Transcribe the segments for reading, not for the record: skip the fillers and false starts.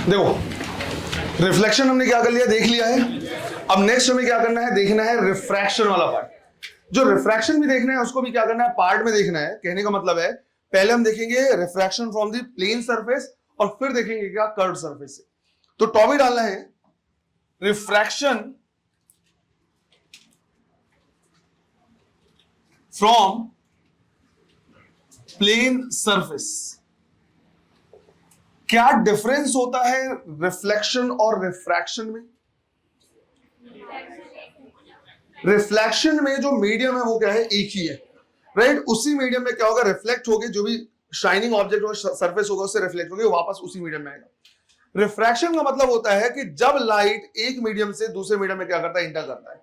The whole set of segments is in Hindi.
देखो रिफ्लेक्शन हमने क्या कर लिया, देख लिया है। अब नेक्स्ट हमें क्या करना है, देखना है रिफ्रैक्शन वाला पार्ट। जो रिफ्रैक्शन भी देखना है उसको भी क्या करना है, पार्ट में देखना है। कहने का मतलब है पहले हम देखेंगे refraction from the plane surface और फिर देखेंगे क्या कर्व सरफेस से। तो टॉपिक डालना है रिफ्रैक्शन फ्रॉम प्लेन सरफेस। क्या डिफरेंस होता है रिफ्लेक्शन और रिफ्रैक्शन में? रिफ्लेक्शन में जो मीडियम है वो क्या है, एक ही है, राइट। उसी मीडियम में क्या होगा, रिफ्लेक्ट होगी, जो भी शाइनिंग ऑब्जेक्ट हो सरफेस होगा उससे रिफ्लेक्ट होगी, वापस उसी मीडियम में आएगा। रिफ्रैक्शन का मतलब होता है कि जब लाइट एक मीडियम से दूसरे मीडियम में क्या करता है, इंटर करता है,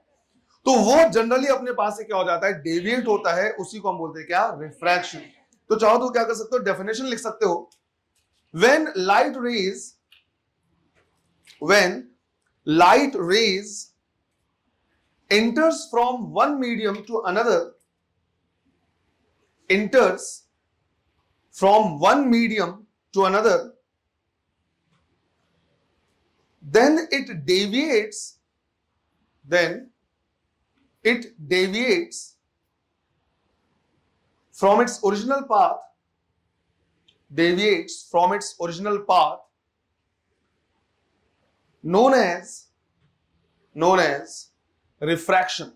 तो वो जनरली अपने पास से क्या हो जाता है, डेविएट होता है। उसी को हम बोलते हैं क्या, रिफ्रैक्शन। तो चाहो तो क्या कर सकते हो, डेफिनेशन लिख सकते हो, when light rays enters from one medium to another, then it deviates from its original path, known as refraction.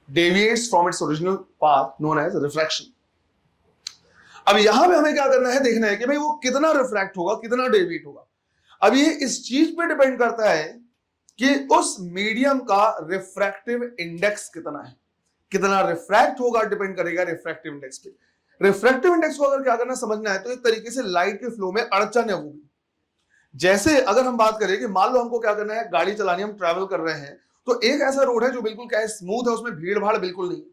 Deviates from its original path known as refraction. अब यहां पे हमें क्या करना है, देखना है कि भाई वो कितना रिफ्रैक्ट होगा, कितना डेविएट होगा। अब ये इस चीज पे डिपेंड करता है कि उस मीडियम का रिफ्रैक्टिव इंडेक्स कितना है। कितना रिफ्रैक्ट होगा डिपेंड करेगा रिफ्रैक्टिव इंडेक्स पे। रिफ्रैक्टिव इंडेक्स को अगर क्या करना समझना है तो एक तरीके से लाइट के फ्लो में अड़चन है वो भी। जैसे अगर हम बात करें कि मान लो हमको क्या करना है, गाड़ी चलानी, हम ट्रैवल कर रहे हैं, तो एक ऐसा रोड है जो बिल्कुल क्या है, स्मूथ है, उसमें भीड़ भाड़ बिल्कुल नहीं है।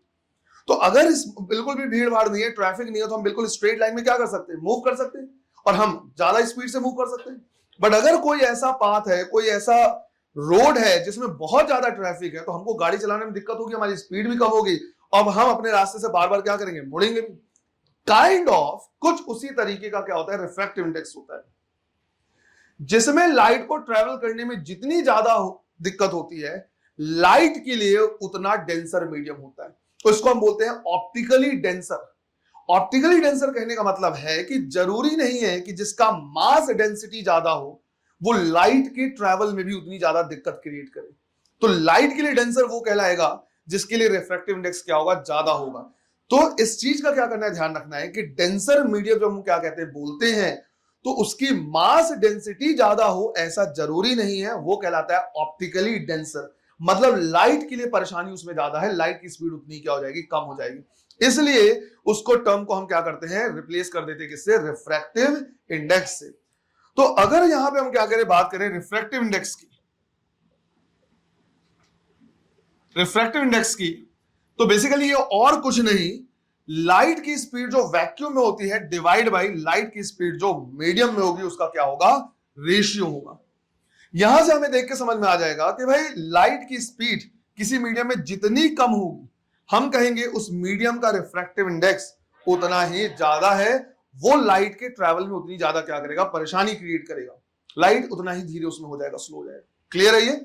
तो अगर बिल्कुल भी भीड़ भाड़ नहीं है, ट्रैफिक नहीं है, तो हम बिल्कुल स्ट्रेट लाइन में क्या कर सकते हैं, मूव कर सकते हैं, और हम ज्यादा स्पीड से मूव कर सकते हैं। बट अगर कोई ऐसा पाथ है, कोई ऐसा रोड है जिसमें बहुत ज्यादा ट्रैफिक है, तो हमको गाड़ी चलाने में दिक्कत होगी, हमारी स्पीड भी कम होगी, अब हम अपने रास्ते से बार बार क्या करेंगे, मुड़ेंगे भी। काइंड ऑफ कुछ उसी तरीके का क्या होता है, रिफ्रैक्टिव इंडेक्स होता है, जिसमें लाइट को ट्रैवल करने में जितनी ज्यादा दिक्कत होती है, लाइट के लिए उतना डेंसर मीडियम होता है। तो इसको हम बोलते हैं ऑप्टिकली डेंसर। ऑप्टिकली डेंसर कहने का मतलब है कि जरूरी नहीं है कि जिसका मास डेंसिटी ज्यादा हो वो लाइट के ट्रैवल में भी उतनी ज्यादा दिक्कत क्रिएट करे। तो लाइट के लिए डेंसर वो कहलाएगा जिसके लिए रिफ्रैक्टिव इंडेक्स क्या होगा, ज्यादा होगा। तो इस चीज का क्या करना है, ध्यान रखना है कि डेंसर मीडियम जब हम क्या कहते हैं, बोलते हैं, तो उसकी मास डेंसिटी ज्यादा हो ऐसा जरूरी नहीं है, वो कहलाता है ऑप्टिकली डेंसर। मतलब लाइट के लिए परेशानी उसमें ज्यादा है, लाइट की स्पीड उतनी क्या हो जाएगी, कम हो जाएगी। इसलिए उसको टर्म को हम क्या करते हैं, रिप्लेस कर देते हैं किससे, रिफ्रैक्टिव इंडेक्स से। तो अगर यहां पे हम क्या करें, बात करें रिफ्रैक्टिव इंडेक्स की, तो बेसिकली ये और कुछ नहीं, लाइट की स्पीड जो वैक्यूम में होती है डिवाइड बाय लाइट की स्पीड जो मीडियम में होगी, उसका क्या होगा, रेशियो होगा। यहां से हमें देख के समझ में आ जाएगा कि भाई लाइट की स्पीड किसी मीडियम में जितनी कम होगी, हम कहेंगे उस मीडियम का रिफ्रैक्टिव इंडेक्स उतना ही ज्यादा है, वो लाइट के ट्रैवल में उतनी ज्यादा क्या करेगा, परेशानी क्रिएट करेगा, लाइट उतना ही धीरे उसमें हो जाएगा, स्लो हो जाएगा। क्लियर है ये?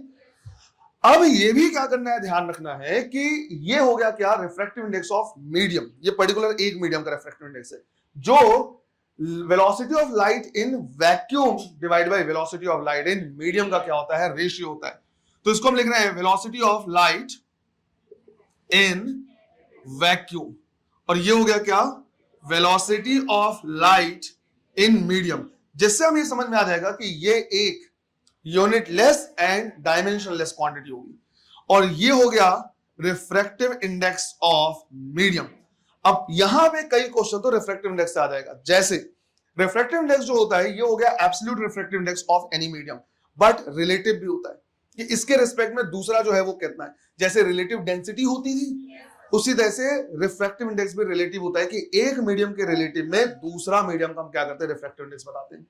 अब ये भी क्या करना है, ध्यान रखना है कि ये हो गया क्या, रिफ्रैक्टिव इंडेक्स ऑफ मीडियम। ये पर्टिकुलर एक मीडियम का रिफ्रैक्टिव इंडेक्स है, जो velocity of light in vacuum divide by velocity of light in medium का क्या होता है, रेशियो होता है। तो इसको हम लिख रहे हैं velocity of light in vacuum, और ये हो गया क्या, velocity of light in medium, जिससे हम ये समझ में आ जाएगा कि ये एक यूनिटलेस एंड डायमेंशनलेस क्वांटिटी होगी, और ये हो गया रिफ्रैक्टिव इंडेक्स ऑफ मीडियम। अब यहां पे कई क्वेश्चन तो रिफ्रैक्टिव इंडेक्स से आ जाएगा। जैसे रिफ्रैक्टिव इंडेक्स जो होता है, ये हो गया absolute refractive index of any medium, but relative भी होता है कि इसके रिस्पेक्ट में दूसरा जो है वो कितना है। जैसे रिलेटिव डेंसिटी होती थी, उसी तरह से रिफ्रैक्टिव इंडेक्स भी रिलेटिव होता है कि एक मीडियम के रिलेटिव में दूसरा मीडियम का हम क्या करते हैं, रिफ्रैक्टिव इंडेक्स बताते हैं।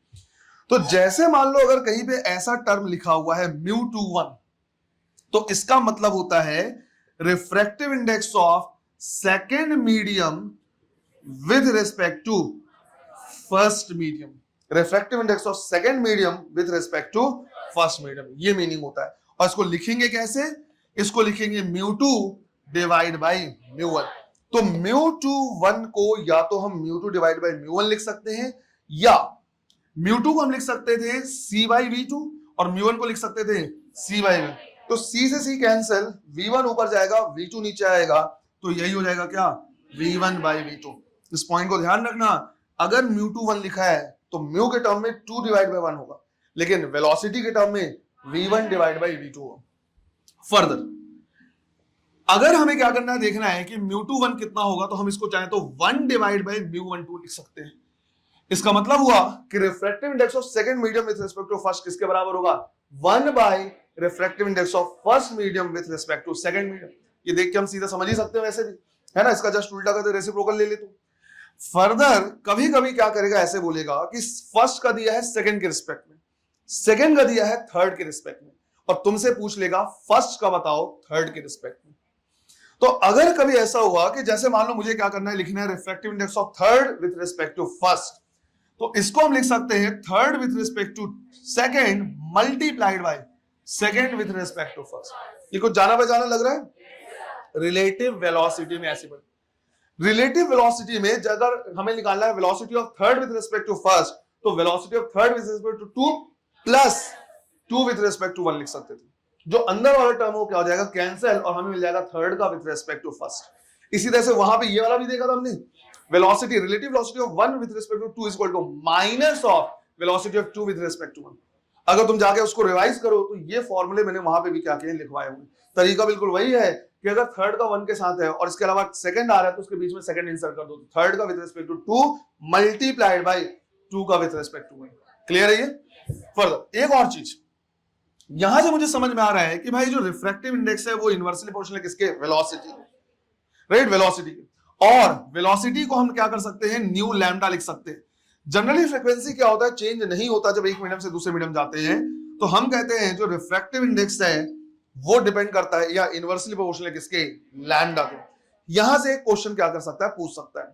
तो जैसे मान लो अगर कहीं पे ऐसा टर्म लिखा हुआ है μ21, तो इसका मतलब होता है refractive index of second medium with respect to first medium. Refractive index of second medium with respect to first medium, ये मीनिंग होता है। और इसको लिखेंगे कैसे, इसको लिखेंगे μ2 डिवाइड बाई μ1। तो μ21 को या तो हम μ2 डिवाइड बाई μ1 लिख सकते हैं, या μ2 को हम लिख सकते थे c बाई v2 और μ1 को लिख सकते थे c बाई v। तो c से c कैंसिल, v1 ऊपर जाएगा v2 नीचे आएगा, तो यही हो जाएगा क्या, v1 बाई v2। इस पॉइंट को ध्यान रखना, अगर μ21 लिखा है तो म्यू के टर्म में 2 डिवाइड बाई 1 होगा, लेकिन वेलोसिटी के टर्म में v1 डिवाइड बाई v2 होगा। फर्दर अगर हमें क्या करना है, देखना है कि μ21 कितना होगा, तो हम इसको चाहे तो 1 डिवाइड बाई μ12 लिख सकते हैं। इसका मतलब हुआ कि refractive index of second medium with respect to first किसके बराबर होगा, 1 by refractive index of first medium with respect to second medium. ये देख के हम सीधा समझ ही सकते हैं वैसे भी, है ना, इसका जस्ट उल्टा करते रेसिप्रोकल ले ले। तो फर्दर कभी कभी क्या करेगा, ऐसे बोलेगा कि फर्स्ट का दिया है सेकंड के रिस्पेक्ट में, सेकंड का दिया है थर्ड के रिस्पेक्ट में, और तुमसे पूछ लेगा फर्स्ट का बताओ थर्ड के रिस्पेक्ट में। तो अगर कभी ऐसा हुआ कि जैसे मान लो मुझे क्या करना है, लिखना है refractive index of third with respect to first, तो इसको हम लिख सकते हैं third with respect to second multiplied by second with respect to first. ये कुछ जाना पहचाना लग रहा है। रिलेटिव वेलोसिटी में ऐसी बनी, रिलेटिव वेलोसिटी में अगर हमें निकालना है velocity of third with respect to first, तो velocity of third with respect to 2 plus 2 with respect to 1 लिख सकते थे। जो अंदर वाला टर्म हो क्या हो जाएगा, कैंसिल, और हमें मिल जाएगा थर्ड का विथ रिस्पेक्ट टू फर्स्ट। इसी तरह से वहां पे ये वाला भी देखा था हमने, velocity relative velocity of 1 with respect to 2 is equal to minus of velocity of 2 with respect to 1। अगर तुम जाके उसको रिवाइज करो तो ये फॉर्मूले मैंने वहां पे भी क्या किए, लिखवाए हुए। तरीका बिल्कुल वही है कि अगर थर्ड का 1 के साथ है और इसके अलावा सेकंड आ रहा है तो उसके बीच में सेकंड इंसर्ट कर दो, तो थर्ड का with respect to 2 multiplied by 2 का विथ रिस्पेक्ट टू 1। क्लियर है ये। फर्दर एक और चीज यहां से मुझे समझ में आ रहा है कि भाई जो रिफ्रैक्टिव इंडेक्स है वो इनवर्सली प्रोपोर्शनल है किसके, वेलोसिटी, राइट, वेलोसिटी के। और वेलोसिटी को हम क्या कर सकते हैं, न्यू लैम्डा लिख सकते हैं। जनरली फ्रीक्वेंसी क्या होता है, चेंज नहीं होता जब एक मीडियम से दूसरे मीडियम जाते हैं, तो हम कहते हैं जो रिफ्रैक्टिव इंडेक्स है वो डिपेंड करता है या इनवर्सली प्रोपोर्शनल है किसके, लैम्डा के। यहां से एक क्वेश्चन क्या कर सकता है, पूछ सकता है।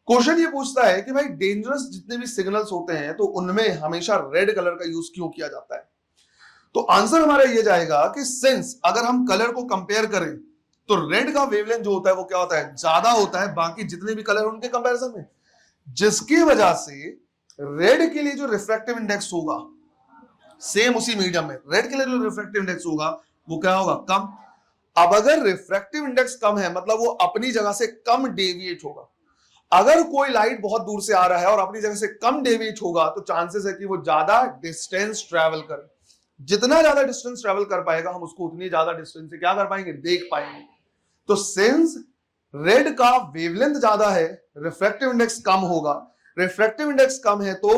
क्वेश्चन ये पूछता है कि भाई डेंजरस जितने भी सिग्नल्स होते हैं तो उनमें हमेशा रेड कलर का यूज क्यों किया जाता है। तो आंसर हमारा ये जाएगा कि सिंस अगर हम कलर को कंपेयर करें तो रेड का वेवलेंथ जो होता है वो क्या होता है, ज्यादा होता है बाकी जितने भी कलर उनके कंपैरिजन में, जिसकी वजह से रेड के लिए जो रिफ्रैक्टिव इंडेक्स होगा सेम उसी मीडियम में, रेड के लिए जो रिफ्रैक्टिव इंडेक्स होगा वो क्या होगा, कम। अब अगर रिफ्रैक्टिव इंडेक्स कम है मतलब वो अपनी जगह से कम डेविएट होगा। अगर कोई लाइट बहुत दूर से आ रहा है और अपनी जगह से कम डेविएट होगा तो चांसेस है कि वो ज्यादा डिस्टेंस ट्रैवल करे। जितना ज्यादा डिस्टेंस ट्रैवल कर पाएगा हम उसको उतनी ज्यादा डिस्टेंस से क्या कर पाएंगे, देख पाएंगे। तो सिंस रेड का वेवलेंथ ज्यादा है, रिफ्रैक्टिव इंडेक्स कम होगा। रिफ्रैक्टिव इंडेक्स कम है तो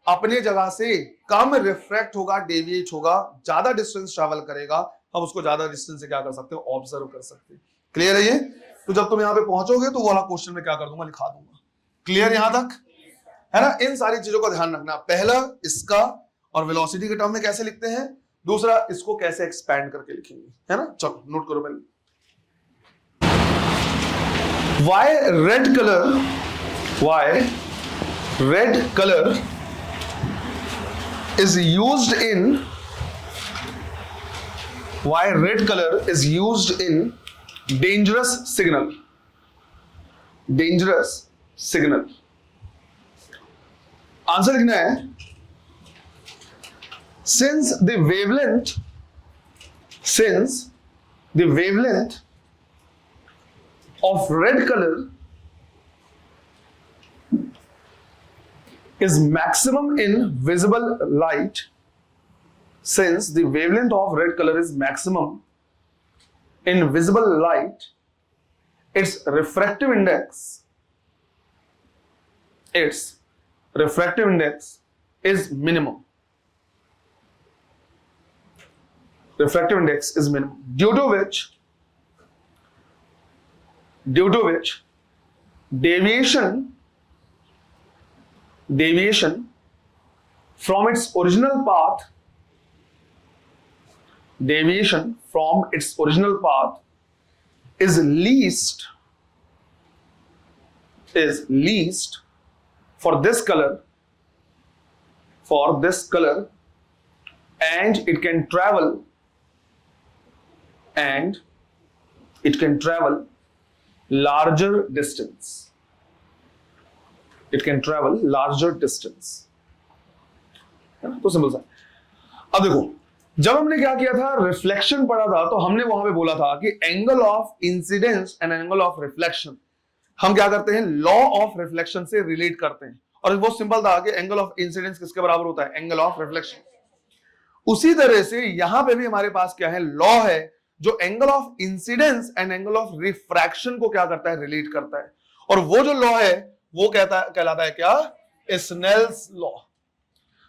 अपने जगह से कम रिफ्रैक्ट होगा, डेविएट होगा, ज्यादा डिस्टेंस ट्रैवल करेगा। हम उसको ज्यादा डिस्टेंस से क्या कर सकते हो, ऑब्जर्व कर सकते हैं। क्लियर है ये। तो जब तुम यहां पे पहुंचोगे तो वो वाला क्वेश्चन में क्या कर दूंगा, लिखा दूंगा। क्लियर यहां तक है ना। इन सारी चीजों का ध्यान रखना। पहला इसका और वेलोसिटी के टर्म में कैसे लिखते हैं, दूसरा इसको कैसे एक्सपैंड करके लिखेंगे, है ना। चलो नोट करो पहले। why red color is used in dangerous signal, answer लिखना है since the wavelength of red color is maximum in visible light, since the wavelength of red color is maximum in visible light, its refractive index is minimum. Refractive index is minimum, due to which deviation from its original path is least for this color for this color and it can travel larger distance. It can travel larger distance. है ना? तो सिंपल सा। अब देखो, जब हमने क्या किया था, रिफ्लेक्शन पढ़ा था, तो हमने वहां पे बोला था कि angle of incidence and angle of reflection हम क्या करते हैं, लॉ ऑफ रिफ्लेक्शन से रिलेट करते हैं। और वो सिंपल था कि एंगल ऑफ इंसिडेंस किसके बराबर होता है, एंगल ऑफ रिफ्लेक्शन। उसी तरह से यहां पे भी हमारे पास क्या है, लॉ है जो angle of incidence and angle of refraction को क्या करता है, रिलेट करता है। और वो जो लॉ है वो कहलाता है क्या, स्नेल्स लॉ।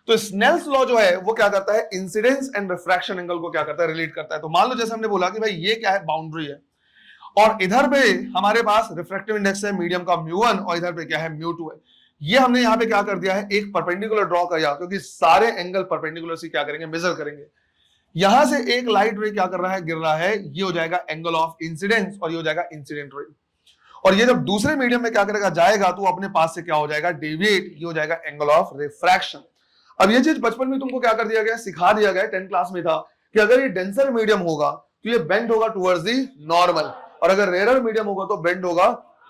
तो स्नेल्स लॉ जो है वो क्या करता है, इंसिडेंस एंड रिफ्रैक्शन एंगल को क्या करता है, रिलेट करता है। तो मान लो जैसे हमने बोला कि भाई ये क्या है, बाउंड्री है, और इधर पे हमारे पास रिफ्रैक्टिव इंडेक्स है मीडियम का μ1 और इधर पे क्या है, μ2 है। ये हमने यहाँ पे क्या कर दिया है, एक परपेंडिकुलर ड्रॉ किया, क्योंकि सारे एंगल परपेंडिकुलर से क्या करेंगे, मेजर करेंगे। यहां से एक लाइट रे क्या कर रहा है, गिर रहा है, ये हो जाएगा एंगल ऑफ इंसिडेंस और ये हो जाएगा इंसिडेंट रे। और ये जब दूसरे मीडियम में क्या करेगा, जाएगा तो अपने पास से क्या हो जाएगा, डेविएट, ये हो जाएगा एंगल ऑफ रिफ्रैक्शन। अब ये चीज बचपन में तुमको क्या कर दिया गया, सिखा दिया गया, 10th क्लास में था कि अगर ये डेंसर मीडियम होगा तो ये बेंड होगा टुवर्ड्स दी नॉर्मल, और अगर रेयर मीडियम होगा तो बेंड होगा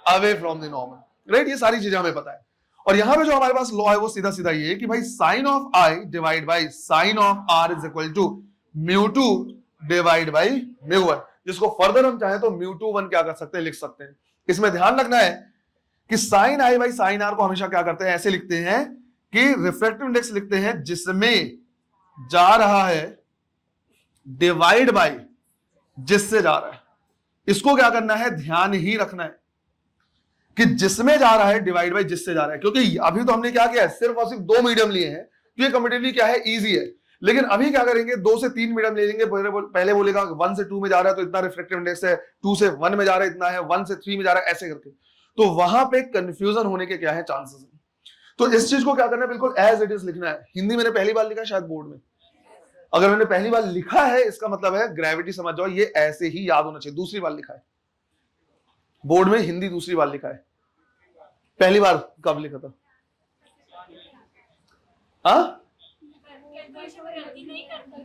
away from the normal. Right, ये सारी चीजें हमें पता है। और यहां पे जो हमारे पास लॉ है वो सीधा सीधा ये है कि भाई sine of I divide by sine of R is equal to μ2 divide by μ1, जिसको फर्दर हम चाहे तो μ2 क्या कर सकते हैं, लिख सकते हैं। इसमें ध्यान रखना है कि sine i by sine r को हमेशा क्या करते हैं, ऐसे लिखते हैं कि रिफ्रैक्टिव इंडेक्स लिखते हैं जिसमें जा रहा है डिवाइड बाई जिससे जा रहा है। इसको क्या करना है, ध्यान ही रखना है कि जिसमें जा रहा है डिवाइड बाई जिससे जा रहा है। क्योंकि अभी तो हमने क्या किया है, सिर्फ और सिर्फ 2 मीडियम लिए हैं, तो ये कम्पिटिटिवली क्या है, इजी है। लेकिन अभी क्या करेंगे, 2 से 3 मीडियम ले लेंगे। पहले बोलेगा 1 से 2 में जा रहा है तो इतना रिफ्रैक्टिव इंडेक्स है, 2 से 1 में जा रहा है इतना है, 1 से 3 में जा रहा है, ऐसे करके। तो वहां पे कंफ्यूजन होने के क्या है, चांसेस है। तो इस चीज को क्या करना है, बिल्कुल एज इट इज लिखना है। हिंदी मैंने पहली बार लिखा है शायद बोर्ड में, अगर मैंने पहली बार लिखा है इसका मतलब है ग्रेविटी समझ जाओ, ये ऐसे ही याद होना चाहिए। दूसरी बार लिखा है बोर्ड में, हिंदी दूसरी बार लिखा है, पहली बार कब लिखा था, हाँ,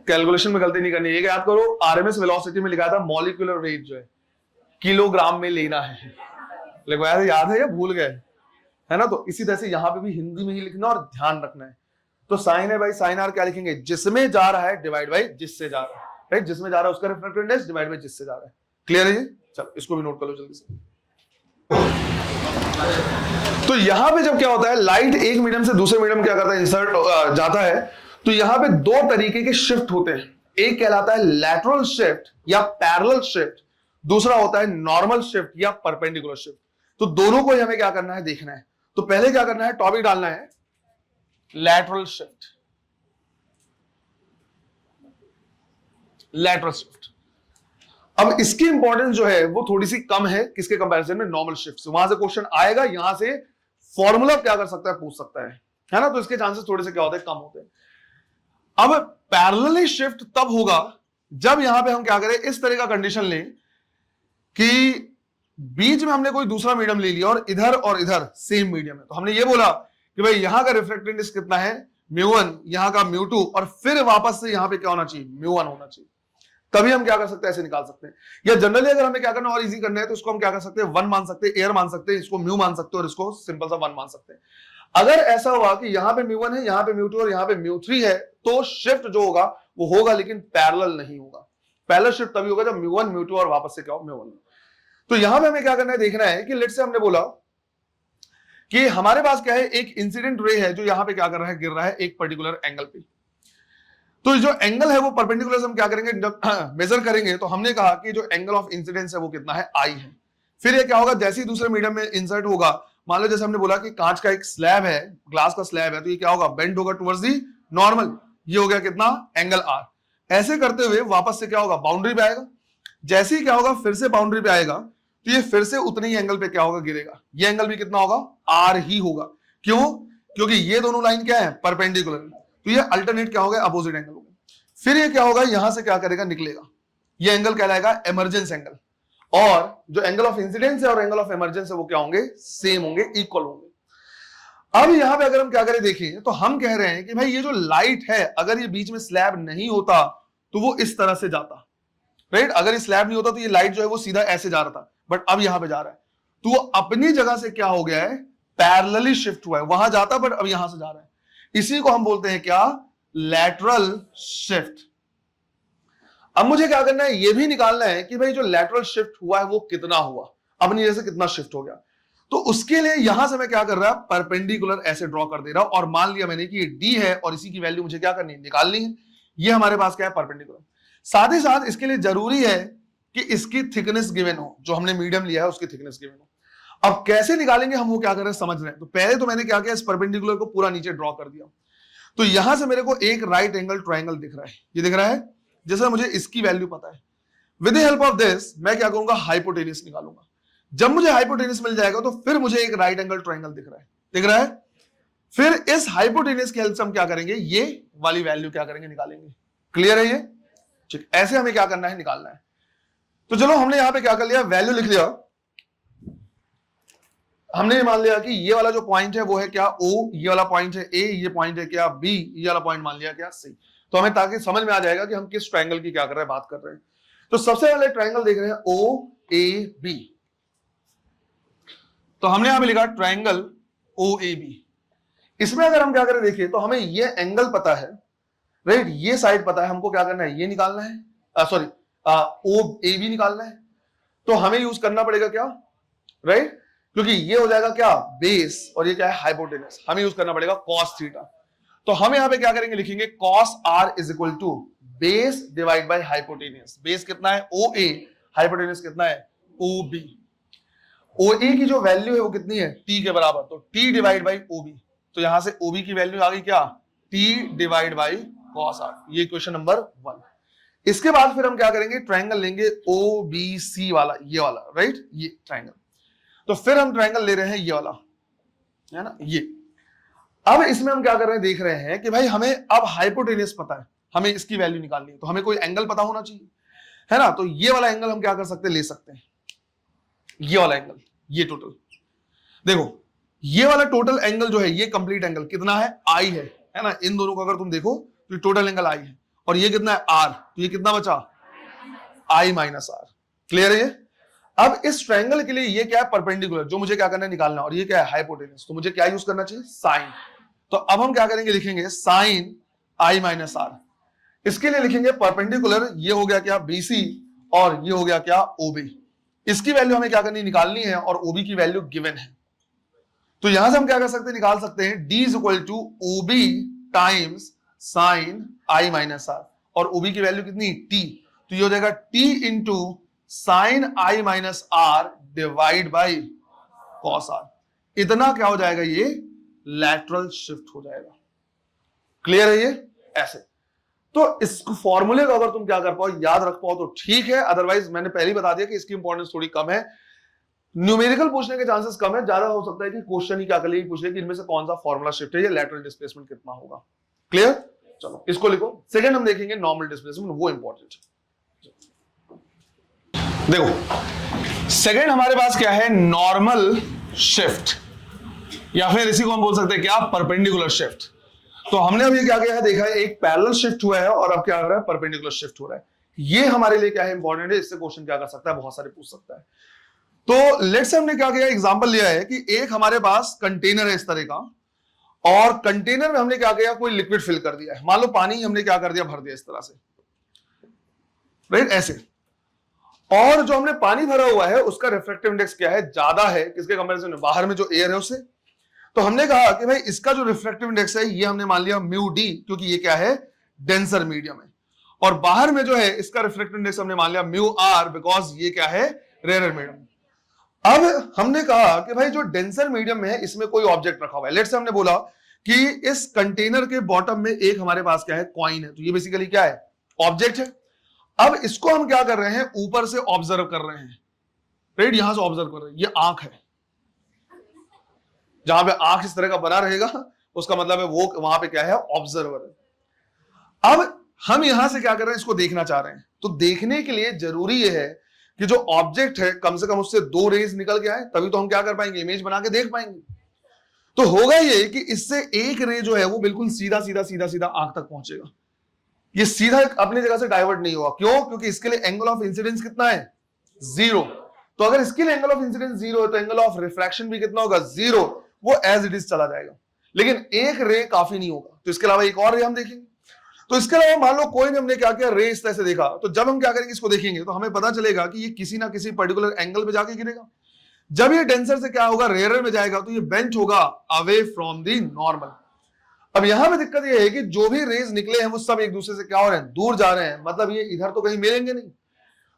कैलकुलेशन में गलती नहीं करनी। ये याद करो, आरएमएस वेलोसिटी में लिखा था मॉलिक्यूलर वेट जो है किलोग्राम में लेना है, लिखवाया था, याद है या भूल गए, है ना। तो इसी तरह से यहां पे भी हिंदी में ही लिखना और ध्यान रखना है। तो साइन है भाई साइन आर क्या लिखेंगे, जिसमें जा रहा है डिवाइड बाई जिससे जा रहा है। राइट, जिसमें जा रहा है उसका रिफ्रैक्टिव इंडेक्स डिवाइड बाई जिससे जा रहा है। क्लियर है ये, चलो इसको भी नोट कर लो जल्दी से। तो यहां पे जब क्या होता है, लाइट एक मीडियम से दूसरे मीडियम क्या करता है, इंसर्ट जाता है, तो यहां पे 2 तरीके के शिफ्ट होते हैं। एक कहलाता है लैटरल शिफ्ट या पैरेलल शिफ्ट, दूसरा होता है नॉर्मल शिफ्ट या परपेंडिकुलर शिफ्ट। तो दोनों को हमें क्या करना है, देखना है। तो पहले क्या करना है, टॉपिक डालना है लैटरल शिफ्ट। लैटरल शिफ्ट, अब इसकी इंपॉर्टेंस जो है वो थोड़ी सी कम है किसके कंपैरिजन में, नॉर्मल शिफ्ट से। वहां से क्वेश्चन आएगा, यहां से फॉर्मूला क्या कर सकता है, पूछ सकता है ना। तो इसके चांसेस थोड़े से क्या होते हैं, कम होते हैं। अब पैरेलली शिफ्ट तब होगा जब यहां पे हम क्या करें, इस तरह का कंडीशन लें कि बीच में हमने कोई दूसरा मीडियम ले लिया और इधर सेम मीडियम है। तो हमने ये बोला कि भाई यहां का रिफ्रैक्टिव इंडेक्स कितना है, μ1, यहां का μ2, और फिर वापस से यहां पे क्या होना चाहिए, μ1 होना चाहिए। तभी हम क्या कर सकते हैं, ऐसे निकाल सकते हैं। या जनरली अगर हमें क्या करना और इजी करना है तो इसको हम क्या कर सकते हैं, 1 मान सकते हैं, एयर मान सकते हैं, इसको म्यू मान सकते हैं और इसको सिंपल सा 1 मान सकते हैं। अगर ऐसा हुआ कि यहां पे μ1 है, यहां पे μ2 और यहां पे μ3 है, तो शिफ्ट जो होगा वो होगा, लेकिन पैरेलल नहीं होगा। पैरेलल शिफ्ट तभी होगा जब μ1 μ2 और वापस से क्या हो, μ1। तो यहां पे हमें क्या करना है, देखना है कि लेट से हमने बोला कि हमारे पास क्या है, एक इंसिडेंट रे है जो यहां पे क्या कर रहा है, गिर रहा है एक पर्टिकुलर एंगल पे। तो जो एंगल है वो परपेंडिकुलर से हम क्या करेंगे, मेजर करेंगे। तो हमने कहा कि जो एंगल ऑफ इंसिडेंस है वो कितना है, आई है। फिर ये क्या होगा, जैसे ही दूसरे मीडियम में इंसर्ट होगा, मान लो जैसे हमने बोला कि कांच का एक स्लैब है, ग्लास का स्लैब है, तो ये क्या होगा, बेंड होगा टुवर्ड्स दी नॉर्मल। ये हो गया कितना, एंगल आर। ऐसे करते हुए वापस से क्या होगा, बाउंड्री पे आएगा। जैसे ही क्या होगा, फिर से बाउंड्री पे आएगा, तो ये फिर से उतने ही एंगल पे क्या होगा, गिरेगा। ये एंगल भी कितना होगा, आर ही होगा। क्यों, क्योंकि ये दोनों लाइन क्या है, परपेंडिकुलर। तो ये अल्टरनेट क्या होगा, अपोजिट एंगल होगा। फिर ये क्या होगा, यहां से क्या करेगा, निकलेगा। ये एंगल कहलाएगा इमर्जेंस एंगल, और जो एंगल ऑफ इंसिडेंस है और एंगल ऑफ इमर्जेंस है वो क्या होंगे, सेम होंगे, इक्वल होंगे। अब यहां पे अगर हम क्या करें देखें, तो हम कह रहे हैं कि भाई ये जो लाइट है, अगर ये बीच में स्लैब नहीं होता तो वो इस तरह से जाता, राइट। अगर ये स्लैब नहीं होता तो ये लाइट जो है वो सीधा ऐसे जा रहा था, बट अब यहां पे जा रहा है, तो वो अपनी जगह से क्या हो गया है, पैरेलली शिफ्ट हुआ है। वहां जाता बट अब यहां से जा रहा है। इसी को हम बोलते हैं क्या, लैटरल शिफ्ट। अब मुझे क्या करना है, ये भी निकालना है कि भाई जो लैटरल शिफ्ट हुआ है वो कितना हुआ, अपनी जगह से कितना शिफ्ट हो गया। तो उसके लिए यहां से मैं क्या कर रहा, परपेंडिकुलर ऐसे ड्रॉ कर दे रहा हूं, और मान लिया मैंने कि ये डी है और इसी की वैल्यू मुझे क्या करनी है, निकालनी है। ये हमारे पास क्या है, परपेंडिकुलर। साथ ही साथ इसके लिए जरूरी है कि इसकी थिकनेस गिवन हो, जो हमने मीडियम लिया है उसकी थिकनेस गिवन हो। अब कैसे निकालेंगे हम, वो क्या कर रहे हैं समझ रहे हैं। तो पहले तो मैंने क्या किया, इस परपेंडिकुलर को पूरा नीचे ड्रॉ कर दिया। तो यहां से मेरे को एक राइट एंगल ट्राइंगल दिख रहा है, ये दिख रहा है। जैसे मुझे इसकी वैल्यू पता है, with the help of this मैं क्या करूंगा, हाइपोटेन्यूज निकालूंगा। जब मुझे हाइपोटेन्यूज मिल जाएगा तो फिर मुझे एक राइट एंगल ट्राइंगल दिख रहा है, दिख रहा है। फिर इस हाइपोटेन्यूज की हेल्प से हम क्या करेंगे, ये वाली वैल्यू क्या करेंगे, निकालेंगे। क्लियर है ये, ठीक। ऐसे हमें क्या करना है, निकालना है। तो चलो हमने यहां पे क्या कर लिया, वैल्यू लिख लिया। हमने मान लिया कि ये वाला जो पॉइंट है वो है क्या, O, ये वाला पॉइंट है A, ये पॉइंट है क्या B, ये वाला पॉइंट मान लिया क्या C। तो हमें ताकि समझ में आ जाएगा कि हम किस ट्रायंगल की क्या कर रहे हैं, बात कर रहे हैं। तो सबसे पहले ट्रायंगल देख रहे हैं OAB। तो हमने यहां पे लिखा ट्रायंगल OAB। इसमें अगर हम क्या करें देखिए, तो हमें ये एंगल पता है, राइट, ये साइड पता है, हमको क्या करना है, ये निकालना है, सॉरी OAB निकालना है। तो हमें यूज करना पड़ेगा क्या, राइट, क्योंकि ये हो जाएगा क्या, बेस, और ये क्या है, हाइपोटेनस। हमें यूज करना पड़ेगा कॉस थीटा। तो हम यहां पे क्या करेंगे, लिखेंगे cos r is equal to base divide by hypotenuse. Base कितना है, OA, हाइपोटेनस कितना है, OB। OA की जो वैल्यू है वो कितनी है, T के बराबर, तो T डिवाइड बाई OB। तो यहां से OB की वैल्यू आ गई क्या, T divide by cos r. ये क्वेश्चन नंबर 1। इसके बाद फिर हम क्या करेंगे, ट्रायंगल लेंगे OBC वाला, ये वाला, राइट, ये ट्रायंगल। तो फिर हम ट्रायंगल ले रहे हैं ये वाला, है ना, ये। अब इसमें हम क्या कर रहे हैं, देख रहे हैं कि भाई हमें अब हाइपोटेनस पता है, हमें इसकी वैल्यू निकालनी है, तो हमें कोई एंगल पता होना चाहिए, है ना। तो ये वाला एंगल हम क्या कर सकते हैं, ले सकते हैं ये वाला एंगल। ये टोटल देखो, ये वाला टोटल एंगल जो है, ये कंप्लीट एंगल कितना है, I है ना। इन दोनों को अगर तुम देखो तो टोटल एंगल I है, और ये कितना है, R। तो ये कितना बचा, I माइनस R। क्लियर है ये। अब इस ट्रायंगल के लिए ये क्या है, परपेंडिकुलर, जो मुझे क्या करना है, निकालना, और ये क्या है, हाइपोटेनस। तो मुझे क्या यूज करना चाहिए, साइन। तो अब हम क्या करेंगे, लिखेंगे साइन I माइनस R। इसके लिए लिखेंगे परपेंडिकुलर, ये हो गया क्या, BC, और ये हो गया क्या, OB। इसकी वैल्यू हमें क्या करनी, निकालनी है, और OB की वैल्यू गिवन है। तो यहां से हम क्या कर सकते हैं, निकाल सकते हैं D is equal to OB times sine I minus R, और OB की वैल्यू कितनी, T। तो ये हो जाएगा T into sine I minus R divide by cos R। इतना क्या हो जाएगा, ये लैटरल शिफ्ट हो जाएगा। क्लियर है ये, ऐसे। तो इस फॉर्मूले को अगर तुम क्या कर पाओ, याद रख पाओ तो ठीक है, अदरवाइज मैंने पहले ही बता दिया कि इसकी इंपॉर्टेंस थोड़ी कम है। न्यूमेरिकल पूछने के चांसेस कम है, ज्यादा हो सकता है कि क्वेश्चन ही क्या कर ले, पूछ ले कि इनमें से कौन सा फॉर्मूला शिफ्ट है, या लैटरल डिस्प्लेसमेंट कितना होगा। क्लियर, चलो इसको लिखो। सेकंड हम देखेंगे नॉर्मल डिस्प्लेसमेंट, वो इंपॉर्टेंट है। देखो सेकंड हमारे पास क्या है, नॉर्मल शिफ्ट, या फिर इसी को हम बोल सकते हैं क्या, परपेंडिकुलर शिफ्ट। तो हमने अभी क्या किया है, देखा है एक पैरेलल शिफ्ट हुआ है, और अब क्या हो रहा है, परपेंडिकुलर शिफ्ट हो रहा है। ये हमारे लिए क्या है, इंपॉर्टेंट है। इससे क्वेश्चन क्या कर सकता है, बहुत सारे पूछ सकता है। तो लेट्स से हमने क्या किया, एग्जांपल लिया है कि एक हमारे पास कंटेनर है इस तरह का, और कंटेनर में हमने क्या किया, कोई लिक्विड फिल कर दिया है। मान लो पानी हमने क्या कर दिया, भर दिया इस तरह से, राइट, ऐसे। और जो हमने पानी भरा हुआ है उसका रिफ्रैक्टिव इंडेक्स क्या है, ज्यादा है किसके कंपैरिजन में, बाहर में जो एयर है उससे। तो हमने कहा कि भाई इसका जो रिफ्रैक्टिव इंडेक्स है, ये हमने मान लिया म्यू डी, क्योंकि ये क्या है, डेंसर मीडियम है। और बाहर में जो है इसका रिफ्रैक्टिव इंडेक्स हमने मान लिया म्यू आर, बिकॉज ये क्या है, रेयर मीडियम। अब हमने कहा कि भाई जो डेंसर मीडियम में है इसमें कोई ऑब्जेक्ट रखा हुआ है। लेट्स से हमने बोला कि इस कंटेनर के बॉटम में एक हमारे पास क्या है, कॉइन है। तो ये बेसिकली क्या है, ऑब्जेक्ट है। अब इसको हम क्या कर रहे हैं, ऊपर से ऑब्जर्व कर रहे हैं, राइट, यहां से ऑब्जर्व कर रहे हैं। ये आंख है, जहां पे आंख इस तरह का बना रहेगा उसका मतलब है वो वहां पे क्या है, ऑब्जर्वर है। अब हम यहां से क्या कर रहे हैं, इसको देखना चाह रहे हैं। तो देखने के लिए जरूरी यह है कि जो ऑब्जेक्ट है कम से कम उससे 2 रेज निकल के आए, तभी तो हम क्या कर पाएंगे, इमेज बना के देख पाएंगे। तो होगा ये कि इससे एक रे जो है वो बिल्कुल सीधा सीधा सीधा सीधा आंख तक पहुंचेगा, ये सीधा अपनी जगह से डाइवर्ट नहीं होगा। क्यों? क्योंकि इसके लिए एंगल ऑफ इंसिडेंस कितना है? 0। तो अगर इसके लिए एंगल ऑफ इंसिडेंस 0 है तो एंगल ऑफ रिफ्रैक्शन भी कितना होगा? 0। वो एज इट इज चला जाएगा। लेकिन एक रे काफी नहीं होगा, तो इसके अलावा एक और रे हम देखेंगे। तो इसके अलावा मान लो कोई ने हमने क्या किया, रे इस तरह से देखा, तो जब हम क्या करेंगे, इसको देखेंगे तो हमें पता चलेगा कि ये किसी ना किसी पर्टिकुलर एंगल पे जाके गिरेगा। जब ये डेंसर से क्या होगा, रेयर में जाएगा, तो ये बेंट होगा अवे फ्रॉम दी नॉर्मल। अब यहां पे दिक्कत ये है कि जो भी रेज निकले हैं वो सब एक दूसरे से क्या हो रहे हैं? दूर जा रहे हैं, मतलब ये इधर तो कहीं मिलेंगे नहीं।